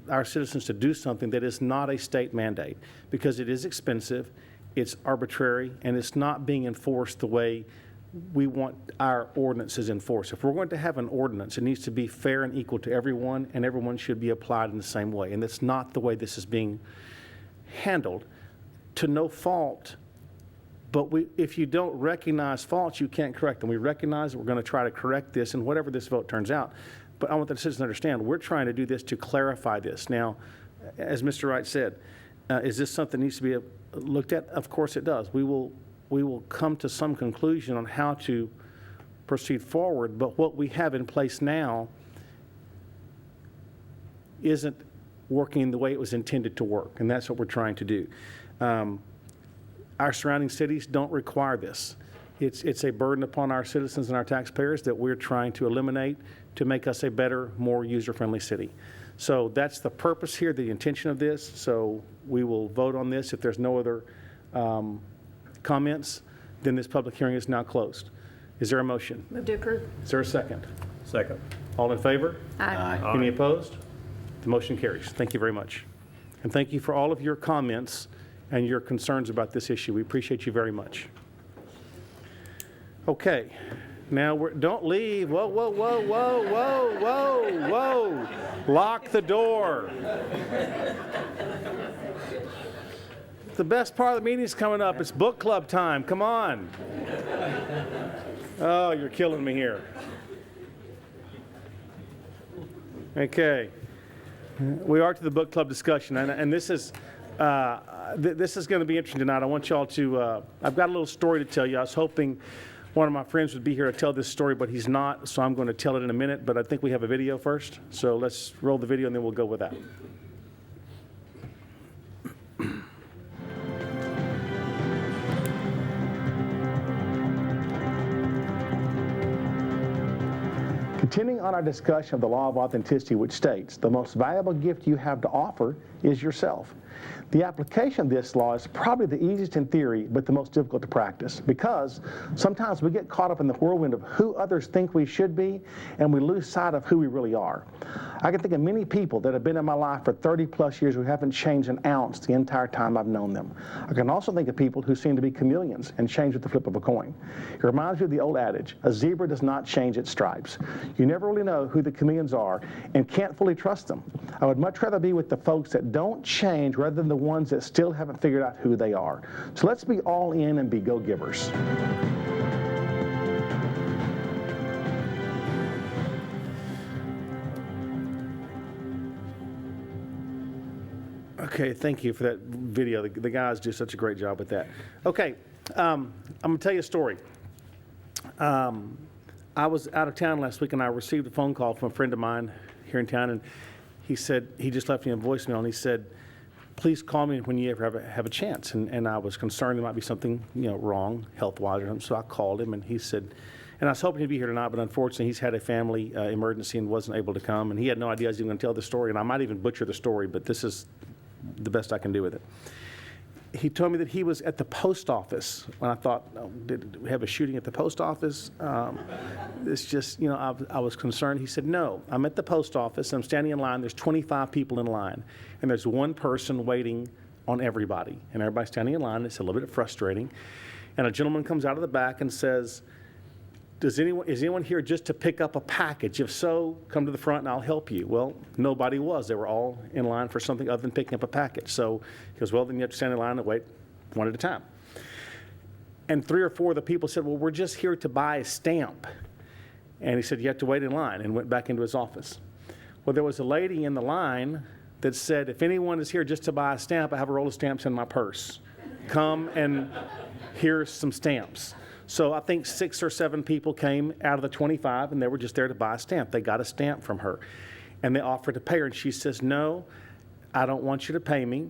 our citizens to do something that is not a state mandate, because it is expensive, it's arbitrary, and it's not being enforced the way we want our ordinances enforced. If we're going to have an ordinance, it needs to be fair and equal to everyone, and everyone should be applied in the same way. And that's not the way this is being handled, to no fault. But if you don't recognize faults, you can't correct them. We recognize that we're going to try to correct this, and whatever this vote turns out. But I want the citizens to understand, we're trying to do this to clarify this. Now, as Mr. Wright said, is this something that needs to be looked at? Of course it does. We will come to some conclusion on how to proceed forward, but what we have in place now isn't working the way it was intended to work, and that's what we're trying to do. Our surrounding cities don't require this. It's a burden upon our citizens and our taxpayers that we're trying to eliminate to make us a better, more user-friendly city. So that's the purpose here, the intention of this. So we will vote on this. If there's no other comments, then this public hearing is now closed. Is there a motion? Move to approve. Is there a second? Second. All in favor? Aye. Any opposed? The motion carries. Thank you very much. And thank you for all of your comments and your concerns about this issue. We appreciate you very much. Okay, now don't leave. Whoa, whoa, whoa, whoa, whoa, whoa, whoa. Lock the door. The best part of the meeting is coming up. It's book club time. Come on. Oh, you're killing me here. Okay. We are to the book club discussion, and this is going to be interesting tonight. I want y'all to, I've got a little story to tell you. I was hoping one of my friends would be here to tell this story, but he's not, so I'm going to tell it in a minute, but I think we have a video first. So let's roll the video, and then we'll go with that. Continuing on our discussion of the law of authenticity, which states, the most valuable gift you have to offer is yourself. The application of this law is probably the easiest in theory, but the most difficult to practice, because sometimes we get caught up in the whirlwind of who others think we should be, and we lose sight of who we really are. I can think of many people that have been in my life for 30+ years who haven't changed an ounce the entire time I've known them. I can also think of people who seem to be chameleons and change with the flip of a coin. It reminds me of the old adage, a zebra does not change its stripes. You never really know who the chameleons are and can't fully trust them. I would much rather be with the folks that don't change rather than the ones that still haven't figured out who they are. So let's be all in and be go-givers. Okay, thank you for that video. The guys do such a great job with that. Okay, I'm going to tell you a story. I was out of town last week, and I received a phone call from a friend of mine here in town, and he said, he just left me a voicemail, and he said, please call me when you ever have a chance. And I was concerned there might be something, wrong health-wise or something. So I called him, and he said, and I was hoping he'd be here tonight, but unfortunately he's had a family emergency and wasn't able to come. And he had no idea I was even going to tell the story. And I might even butcher the story, but this is the best I can do with it. He told me that he was at the post office when I thought, oh, did we have a shooting at the post office? It's just, I was concerned. He said, no, I'm at the post office. I'm standing in line. There's 25 people in line, and there's one person waiting on everybody. And everybody's standing in line. It's a little bit frustrating. And a gentleman comes out of the back and says, is anyone here just to pick up a package? If so, come to the front and I'll help you. Well, nobody was. They were all in line for something other than picking up a package. So he goes, well, then you have to stand in line and wait one at a time. And 3 or 4 of the people said, well, we're just here to buy a stamp. And he said, you have to wait in line, and went back into his office. Well, there was a lady in the line that said, if anyone is here just to buy a stamp, I have a roll of stamps in my purse. Come and here's some stamps. So I think 6 or 7 people came out of the 25, and they were just there to buy a stamp. They got a stamp from her, and they offered to pay her. And she says, no, I don't want you to pay me.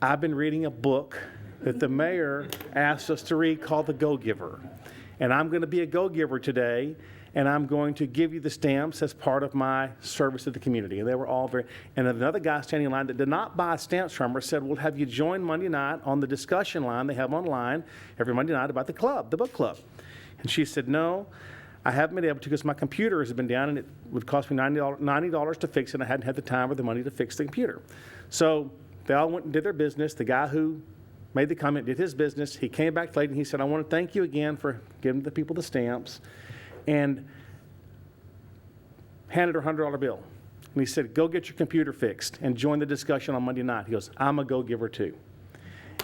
I've been reading a book that the mayor asked us to read called The Go-Giver. And I'm going to be a go-giver today, and I'm going to give you the stamps as part of my service to the community. And they were all very, and another guy standing in line that did not buy stamps from her said, well, have you joined Monday night on the discussion line they have online every Monday night about the club, the book club? And she said, no, I haven't been able to because my computer has been down, and it would cost me $90 to fix it, and I hadn't had the time or the money to fix the computer. So they all went and did their business. The guy who made the comment did his business. He came back later, and he said, I want to thank you again for giving the people the stamps, and handed her a $100 bill. And he said, go get your computer fixed and join the discussion on Monday night. He goes, I'm a go-giver too.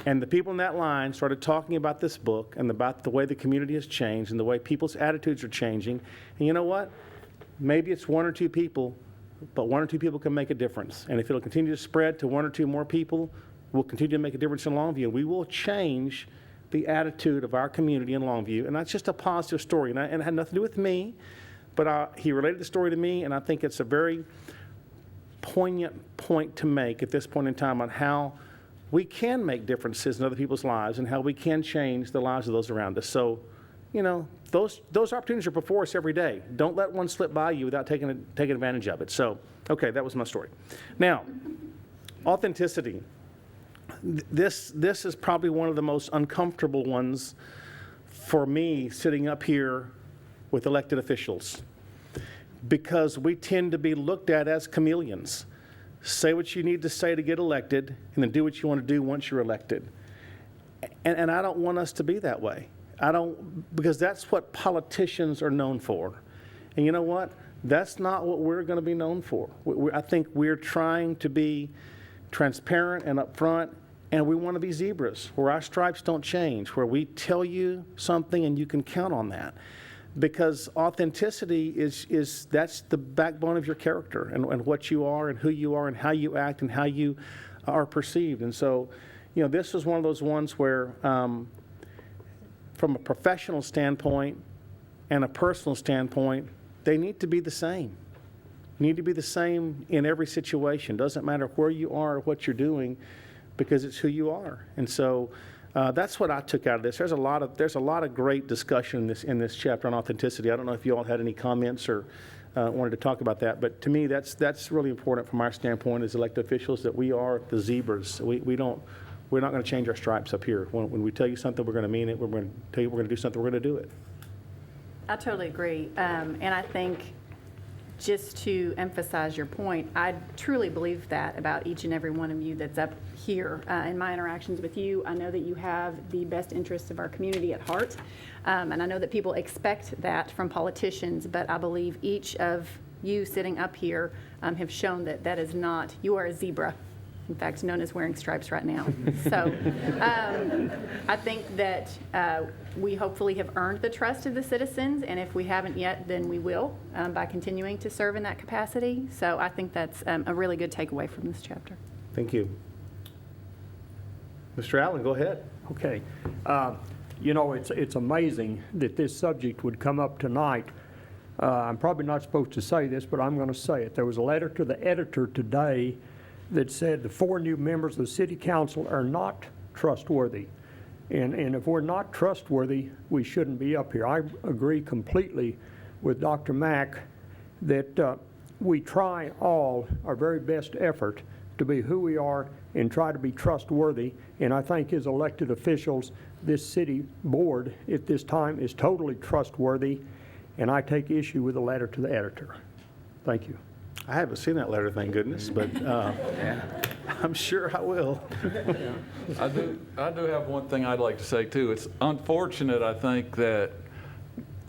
And the people in that line started talking about this book and about the way the community has changed and the way people's attitudes are changing. And you know what? Maybe it's 1 or 2 people, but 1 or 2 people can make a difference. And if it'll continue to spread to 1 or 2 more people, we'll continue to make a difference in Longview. And we will change the attitude of our community in Longview. And that's just a positive story. And it had nothing to do with me, but he related the story to me, and I think it's a very poignant point to make at this point in time on how we can make differences in other people's lives and how we can change the lives of those around us. So, those opportunities are before us every day. Don't let one slip by you without taking advantage of it. So, okay, that was my story. Now, authenticity. This is probably one of the most uncomfortable ones for me sitting up here with elected officials, because we tend to be looked at as chameleons. Say what you need to say to get elected, and then do what you want to do once you're elected. And I don't want us to be that way. Because that's what politicians are known for. And you know what? That's not what we're going to be known for. I think we're trying to be transparent and upfront, and we want to be zebras, where our stripes don't change, where we tell you something and you can count on that. Because authenticity that's the backbone of your character and what you are and who you are and how you act and how you are perceived. And so, this is one of those ones where, from a professional standpoint and a personal standpoint, they need to be the same. Need to be the same in every situation. Doesn't matter where you are or what you're doing, because it's who you are. And so that's what I took out of this. There's a lot of great discussion in this chapter on authenticity. I don't know if you all had any comments or wanted to talk about that. But to me, that's really important from our standpoint as elected officials, that we are the zebras. We're not going to change our stripes up here. When we tell you something, we're going to mean it. We're going to tell you we're going to do something, we're going to do it. I totally agree. And I think, just to emphasize your point, I truly believe that about each and every one of you that's up here. In my interactions with you, I know that you have the best interests of our community at heart. And I know that people expect that from politicians, but I believe each of you sitting up here have shown that that is not, you are a zebra. In fact, known as wearing stripes right now. So I think that we hopefully have earned the trust of the citizens, and if we haven't yet, then we will by continuing to serve in that capacity. So I think that's a really good takeaway from this chapter. Thank you. Mr. Allen, go ahead. Okay. You know, it's amazing that this subject would come up tonight. I'm probably not supposed to say this, but I'm going to say it. There was a letter to the editor today that said the 4 new members of the city council are not trustworthy. And if we're not trustworthy, we shouldn't be up here. I agree completely with Dr. Mack that we try all our very best effort to be who we are and try to be trustworthy. And I think as elected officials, this city board at this time is totally trustworthy. And I take issue with the letter to the editor. Thank you. I haven't seen that letter, thank goodness, but I'm sure I will. I do have one thing I'd like to say too. It's unfortunate, I think, that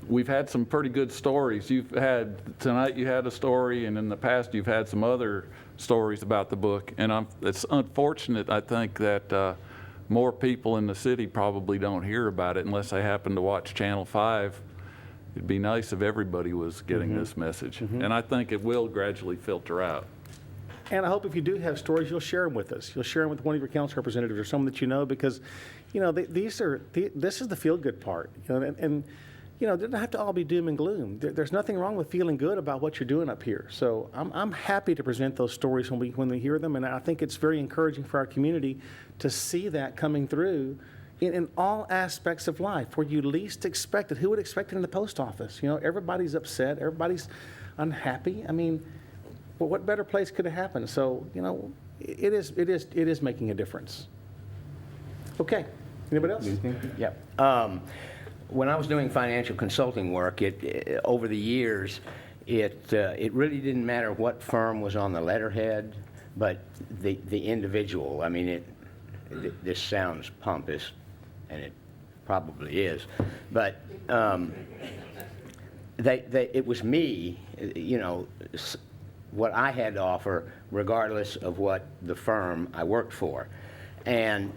we've had some pretty good stories. Tonight you had a story, and in the past you've had some other stories about the book. And it's unfortunate, I think, that more people in the city probably don't hear about it unless they happen to watch Channel 5. It'd be nice if everybody was getting this message. And I think it will gradually filter out. And I hope if you do have stories, you'll share them with us. You'll share them with one of your council representatives or someone that you know, because, you know, this is the feel-good part. You know, and you know, it doesn't have to all be doom and gloom. There's nothing wrong with feeling good about what you're doing up here. So I'm happy to present those stories when we hear them, and I think it's very encouraging for our community to see that coming through in all aspects of life, where you least expect it. Who would expect it in the post office? You know, everybody's upset, everybody's unhappy. I mean, well, what better place could have happened? So, you know, it is making a difference. Okay, anybody else? Yep. When I was doing financial consulting work, over the years, it really didn't matter what firm was on the letterhead, but the individual. I mean, this sounds pompous, and it probably is, but it was me, you know, what I had to offer, regardless of what the firm I worked for. And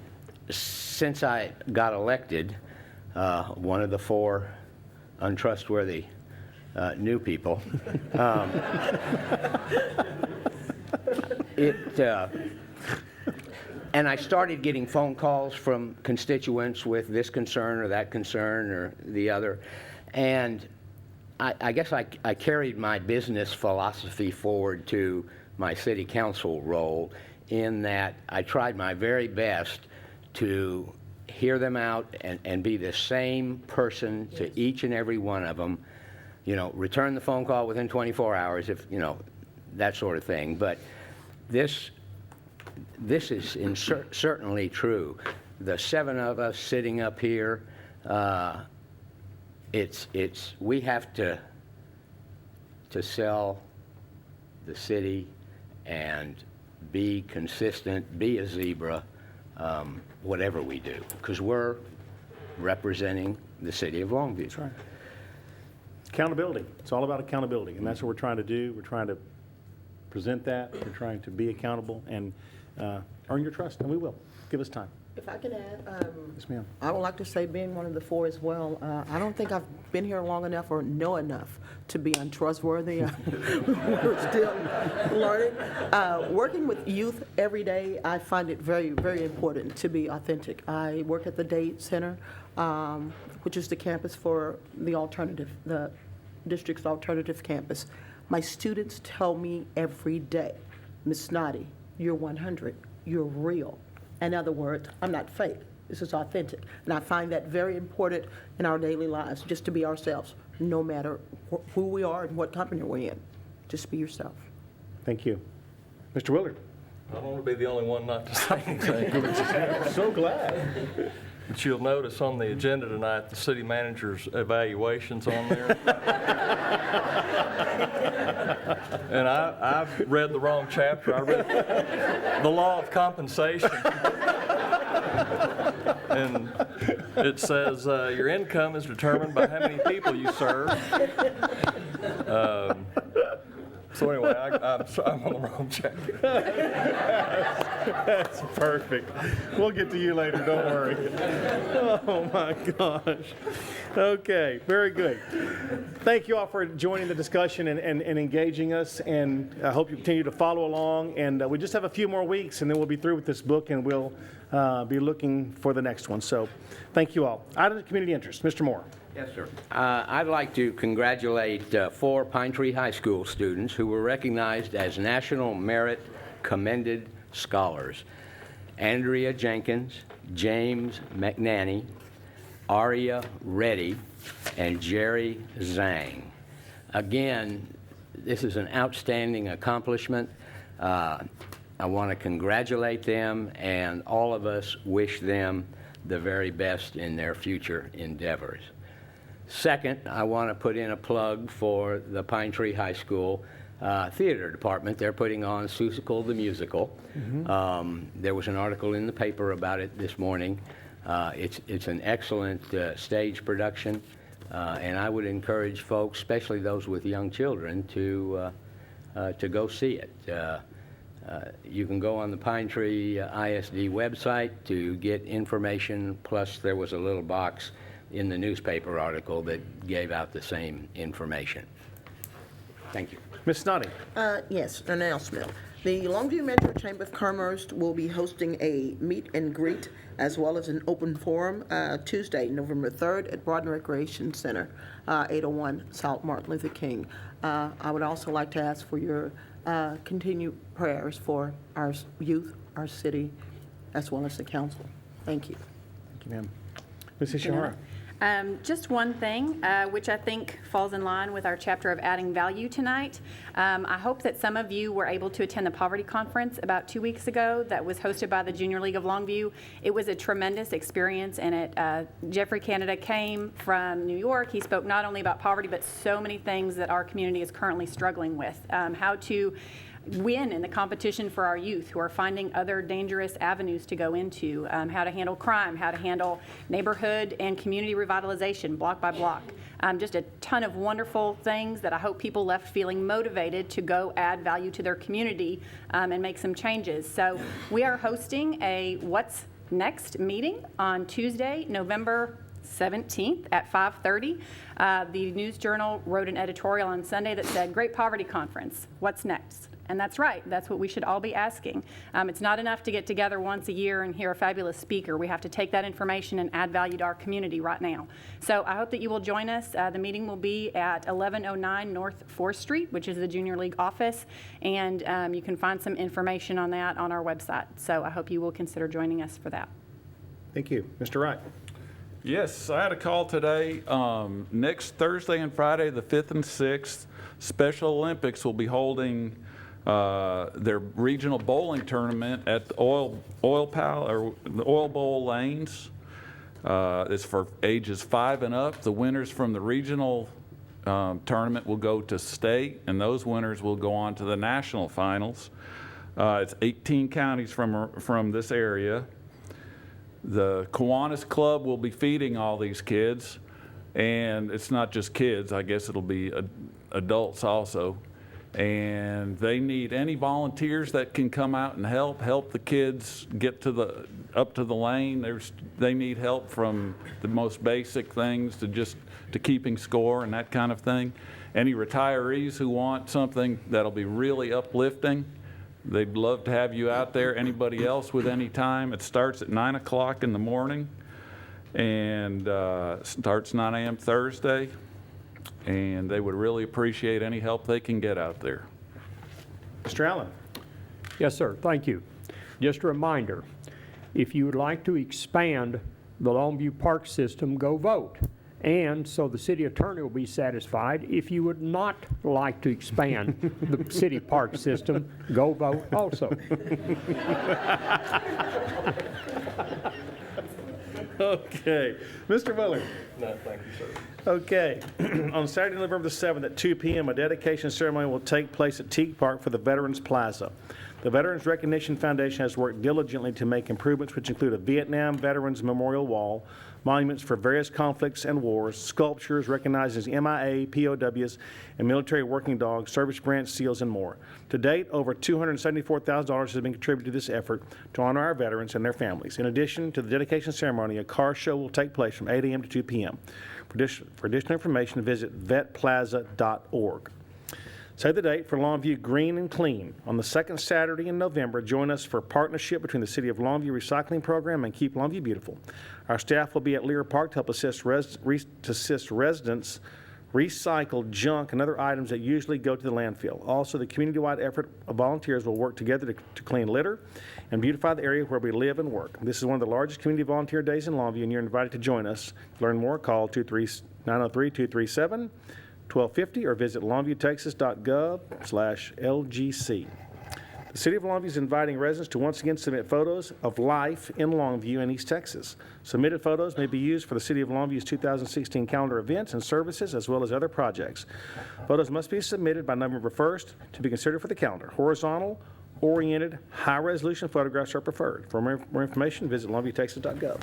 since I got elected, one of the 4 untrustworthy new people, and I started getting phone calls from constituents with this concern or that concern or the other. And I guess I carried my business philosophy forward to my city council role, in that I tried my very best to hear them out and be the same person to each and every one of them. You know, return the phone call within 24 hours, if, you know, that sort of thing. But this is certainly true. The 7 of us sitting up here, we have to sell the city and be consistent, be a zebra, whatever we do, because we're representing the city of Longview. That's right. Accountability. It's all about accountability, and that's what we're trying to do. We're trying to present that. We're trying to be accountable and earn your trust, and we will. Give us time. If I could add, Yes, ma'am. I would like to say, being one of the 4 as well, I don't think I've been here long enough or know enough to be untrustworthy. We're still learning. Working with youth every day, I find it very, very important to be authentic. I work at the Dade Center, which is the campus for the district's alternative campus. My students tell me every day, Ms. Snoddy, you're 100, you're real. In other words, I'm not fake. This is authentic. And I find that very important in our daily lives, just to be ourselves, no matter who we are and what company we're in. Just be yourself. Thank you. Mr. Willard? I don't want to be the only one not to say anything. So glad. But you'll notice on the agenda tonight, the city manager's evaluation's on there. And I've read the wrong chapter. I read the law of compensation. And it says your income is determined by how many people you serve. So anyway, I'm on the wrong chapter. That's perfect. We'll get to you later, don't worry. Oh, my gosh. Okay, very good. Thank you all for joining the discussion and engaging us, and I hope you continue to follow along. And we just have a few more weeks, and then we'll be through with this book, and we'll be looking for the next one. So thank you all. Item of community interest, Mr. Moore. Yes, sir. I'd like to congratulate 4 Pine Tree High School students who were recognized as National Merit Commended Scholars. Andrea Jenkins, James McNanny, Aria Reddy, and Jerry Zhang. Again, this is an outstanding accomplishment. I want to congratulate them, and all of us wish them the very best in their future endeavors. Second, I want to put in a plug for the Pine Tree High School theater department. They're putting on Seussical the Musical. There was an article in the paper about it this morning. It's an excellent stage production, and I would encourage folks, especially those with young children, to go see it. You can go on the Pine Tree ISD website to get information, plus there was a little box in the newspaper article that gave out the same information. Thank you. Ms. Snoddy. Yes, an announcement. The Longview Metro Chamber of Commerce will be hosting a meet and greet as well as an open forum Tuesday, November 3rd at Broad Recreation Center, 801 South Martin Luther King. I would also like to ask for your continued prayers for our youth, our city, as well as the council. Thank you. Thank you, ma'am. Ms. Ishihara. Just one thing, which I think falls in line with our chapter of adding value tonight. I hope that some of you were able to attend the Poverty Conference about 2 weeks ago that was hosted by the Junior League of Longview. It was a tremendous experience, and Jeffrey Canada came from New York. He spoke not only about poverty, but so many things that our community is currently struggling with. How to win in the competition for our youth who are finding other dangerous avenues to go into, how to handle crime, how to handle neighborhood and community revitalization block by block. Just a ton of wonderful things that I hope people left feeling motivated to go add value to their community and make some changes. So we are hosting a What's Next meeting on Tuesday, November 17th at 5:30. The News Journal wrote an editorial on Sunday that said, "Great Poverty Conference, what's next?" And that's right. That's what we should all be asking. It's not enough to get together once a year and hear a fabulous speaker. We have to take that information and add value to our community right now. So I hope that you will join us. The meeting will be at 1109 North 4th Street, which is the Junior League office. And you can find some information on that on our website. So I hope you will consider joining us for that. Thank you. Mr. Wright. Yes, I had a call today. Next Thursday and Friday, the 5th and 6th, Special Olympics will be holding their regional bowling tournament at the Oil Bowl Lanes. It's for ages 5 and up. The winners from the regional tournament will go to state, and those winners will go on to the national finals. It's 18 counties from this area. The Kiwanis Club will be feeding all these kids, and it's not just kids. I guess it'll be adults also. And they need any volunteers that can come out and help the kids get up to the lane. They need help from the most basic things to keeping score and that kind of thing. Any retirees who want something that'll be really uplifting, they'd love to have you out there. Anybody else with any time? It starts at 9 o'clock in the morning and starts 9 a.m. Thursday. And they would really appreciate any help they can get out there. Mr. Allen. Yes, sir. Thank you. Just a reminder, If you would like to expand the Longview Park system, go vote. And so the city attorney will be satisfied. If you would not like to expand the city park system, go vote also. Okay. Mr. Willard. No, thank you, sir. Okay. On Saturday, November the 7th at 2 p.m., a dedication ceremony will take place at Teague Park for the Veterans Plaza. The Veterans Recognition Foundation has worked diligently to make improvements which include a Vietnam Veterans Memorial Wall, monuments for various conflicts and wars, sculptures recognizing MIA, POWs, and military working dogs, service branch seals, and more. To date, over $274,000 has been contributed to this effort to honor our veterans and their families. In addition to the dedication ceremony, a car show will take place from 8 a.m. to 2 p.m. For additional information, visit vetplaza.org. Save the date for Longview Green and Clean. On the second Saturday in November, join us for a partnership between the City of Longview Recycling Program and Keep Longview Beautiful. Our staff will be at Lear Park to help assist residents recycle junk and other items that usually go to the landfill. Also, the community-wide effort of volunteers will work together to clean litter and beautify the area where we live and work. This is one of the largest community volunteer days in Longview, and you're invited to join us. To learn more, call 903-237-1250 or visit longviewtexas.gov/LGC. The City of Longview is inviting residents to once again submit photos of life in Longview and East Texas. Submitted photos may be used for the City of Longview's 2016 calendar events and services, as well as other projects. Photos must be submitted by November 1st to be considered for the calendar. Horizontal, oriented, high-resolution photographs are preferred. For more information, visit longviewtexas.gov.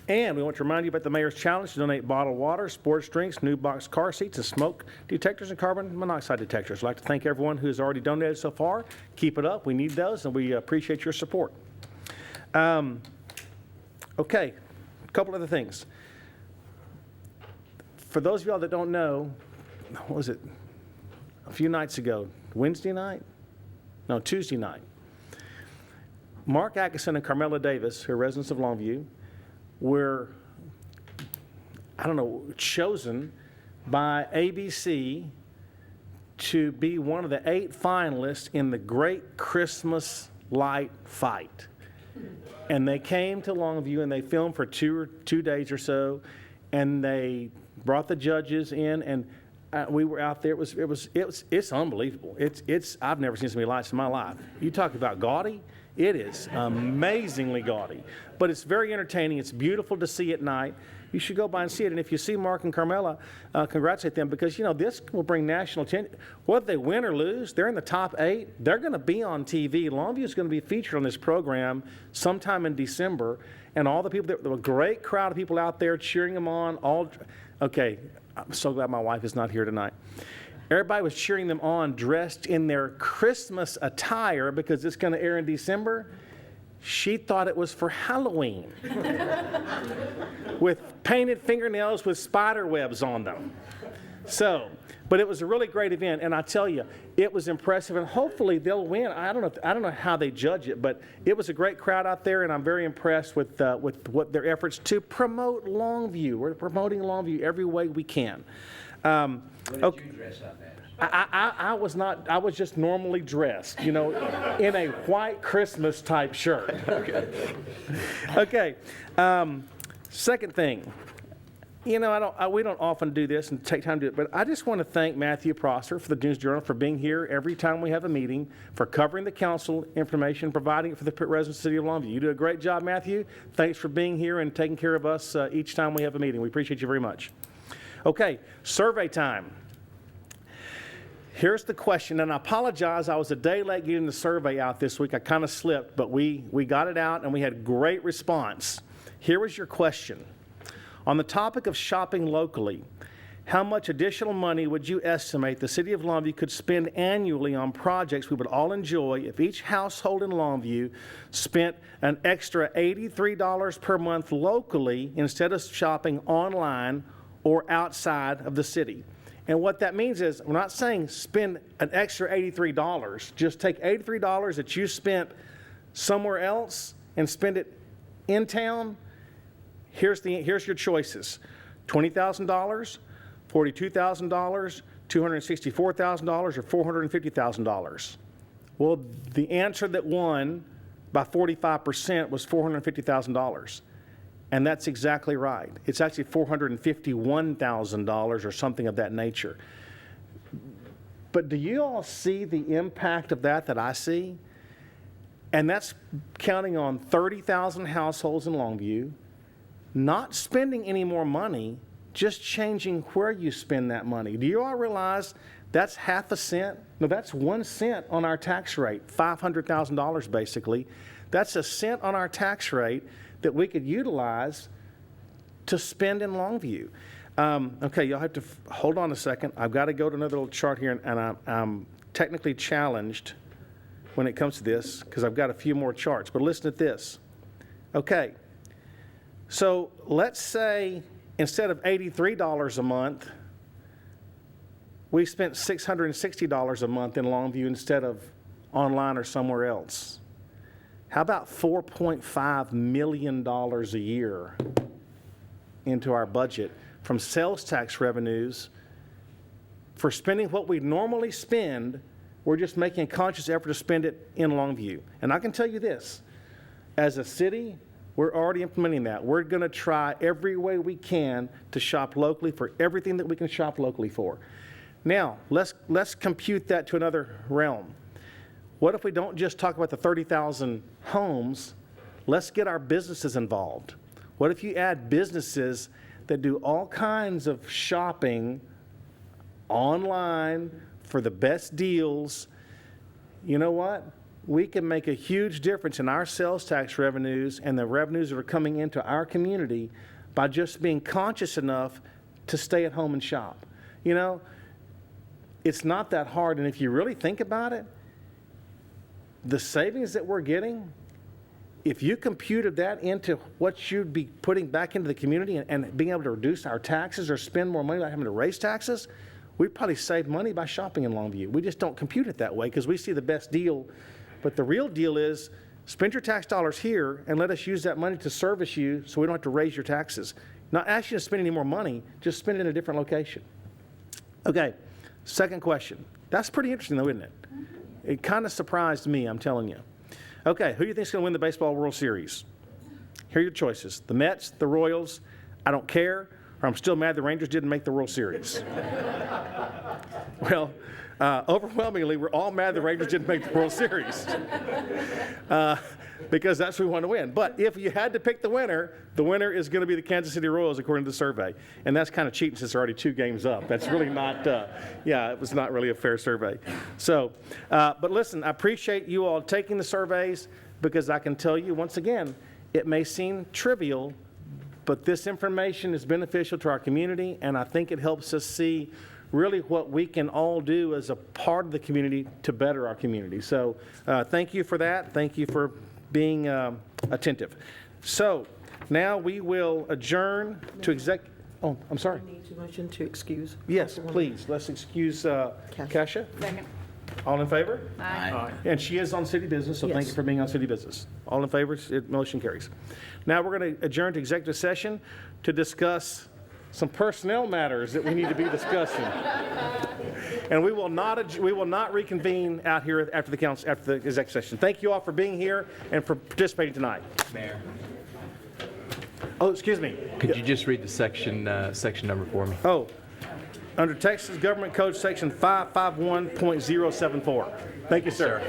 And we want to remind you about the Mayor's Challenge to donate bottled water, sports drinks, new box car seats, and smoke detectors and carbon monoxide detectors. I'd like to thank everyone who has already donated so far. Keep it up. We need those, and we appreciate your support. Okay, a couple other things. For those of y'all that don't know, what was it? A few nights ago, Tuesday night, Mark Atkinson and Carmela Davis, who are residents of Longview, were, chosen by ABC to be one of the 8 finalists in the Great Christmas Light Fight. And they came to Longview and they filmed for two days or so, and they brought the judges in, and we were out there. It's unbelievable. I've never seen so many lights in my life. You talk about gaudy. It is amazingly gaudy, but it's very entertaining. It's beautiful to see at night. You should go by and see it. And if you see Mark and Carmela, congratulate them, because, this will bring national attention. Whether they win or lose, they're in the top 8. They're going to be on TV. Longview is going to be featured on this program sometime in December. And all the people, there were a great crowd of people out there cheering them on. Okay, I'm so glad my wife is not here tonight. Everybody was cheering them on dressed in their Christmas attire because it's going to air in December. She thought it was for Halloween with painted fingernails with spider webs on them. But it was a really great event, and I tell you, it was impressive, and hopefully they'll win. I don't know how they judge it, but it was a great crowd out there, and I'm very impressed with what their efforts to promote Longview. We're promoting Longview every way we can. What did you dress up as? I was not. I was just normally dressed, in a white Christmas type shirt. Okay. Second thing, we don't often do this and take time to do it, but I just want to thank Matthew Prosser for the News Journal for being here every time we have a meeting, for covering the council information, providing it for the residents of the City of Longview. You do a great job, Matthew. Thanks for being here and taking care of us each time we have a meeting. We appreciate you very much. Okay, survey time. Here's the question, and I apologize, I was a day late getting the survey out this week. I kind of slipped, but we got it out and we had great response. Here was your question. On the topic of shopping locally, how much additional money would you estimate the City of Longview could spend annually on projects we would all enjoy if each household in Longview spent an extra $83 per month locally instead of shopping online or outside of the city? And what that means is, we're not saying spend an extra $83. Just take $83 that you spent somewhere else and spend it in town. Here's your choices: $20,000, $42,000, $264,000, or $450,000. Well, the answer that won by 45% was $450,000. And that's exactly right. It's actually $451,000 or something of that nature. But do you all see the impact of that I see? And that's counting on 30,000 households in Longview, not spending any more money, just changing where you spend that money. Do you all realize that's half a cent? No, that's 1 cent on our tax rate, $500,000 basically. That's a cent on our tax rate that we could utilize to spend in Longview. Okay, you'll have to hold on a second. I've got to go to another little chart here, and I'm technically challenged when it comes to this because I've got a few more charts. But listen to this. Okay, so let's say instead of $83 a month, we spent $660 a month in Longview instead of online or somewhere else. How about $4.5 million a year into our budget from sales tax revenues for spending what we normally spend? We're just making a conscious effort to spend it in Longview. And I can tell you this, as a city, we're already implementing that. We're going to try every way we can to shop locally for everything that we can shop locally for. Now, let's compute that to another realm. What if we don't just talk about the 30,000 homes? Let's get our businesses involved. What if you add businesses that do all kinds of shopping online for the best deals? You know what? We can make a huge difference in our sales tax revenues and the revenues that are coming into our community by just being conscious enough to stay at home and shop. You know, it's not that hard, and if you really think about it, the savings that we're getting, if you computed that into what you'd be putting back into the community and being able to reduce our taxes or spend more money without having to raise taxes, we'd probably save money by shopping in Longview. We just don't compute it that way because we see the best deal. But the real deal is spend your tax dollars here and let us use that money to service you so we don't have to raise your taxes. Not ask you to spend any more money, just spend it in a different location. Okay, second question. That's pretty interesting though, isn't it? It kind of surprised me, I'm telling you. Okay, who do you think is going to win the Baseball World Series? Here are your choices. The Mets, the Royals, I don't care, or I'm still mad the Rangers didn't make the World Series. Well, overwhelmingly, we're all mad the Rangers didn't make the World Series because that's who we want to win. But if you had to pick the winner is going to be the Kansas City Royals according to the survey. And that's kind of cheating since they're already 2 games up. That's really not, it was not really a fair survey. So, but listen, I appreciate you all taking the surveys because I can tell you once again, it may seem trivial, but this information is beneficial to our community, and I think it helps us see really what we can all do as a part of the community to better our community. So thank you for that. Thank you for being attentive. So now we will adjourn to oh, I'm sorry. We need to motion to excuse. Yes, please. Let's excuse Kasia. Second. All in favor? Aye. And she is on city business, so thank you Yes. for being on city business. All in favor? Motion carries. Now we're going to adjourn to executive session to discuss some personnel matters that we need to be discussing. And we will not reconvene out here after the executive session. Thank you all for being here and for participating tonight. Mayor, Oh, excuse me. could you just read the section number for me? Oh, under Texas Government Code Section 551.074. Thank you, sir.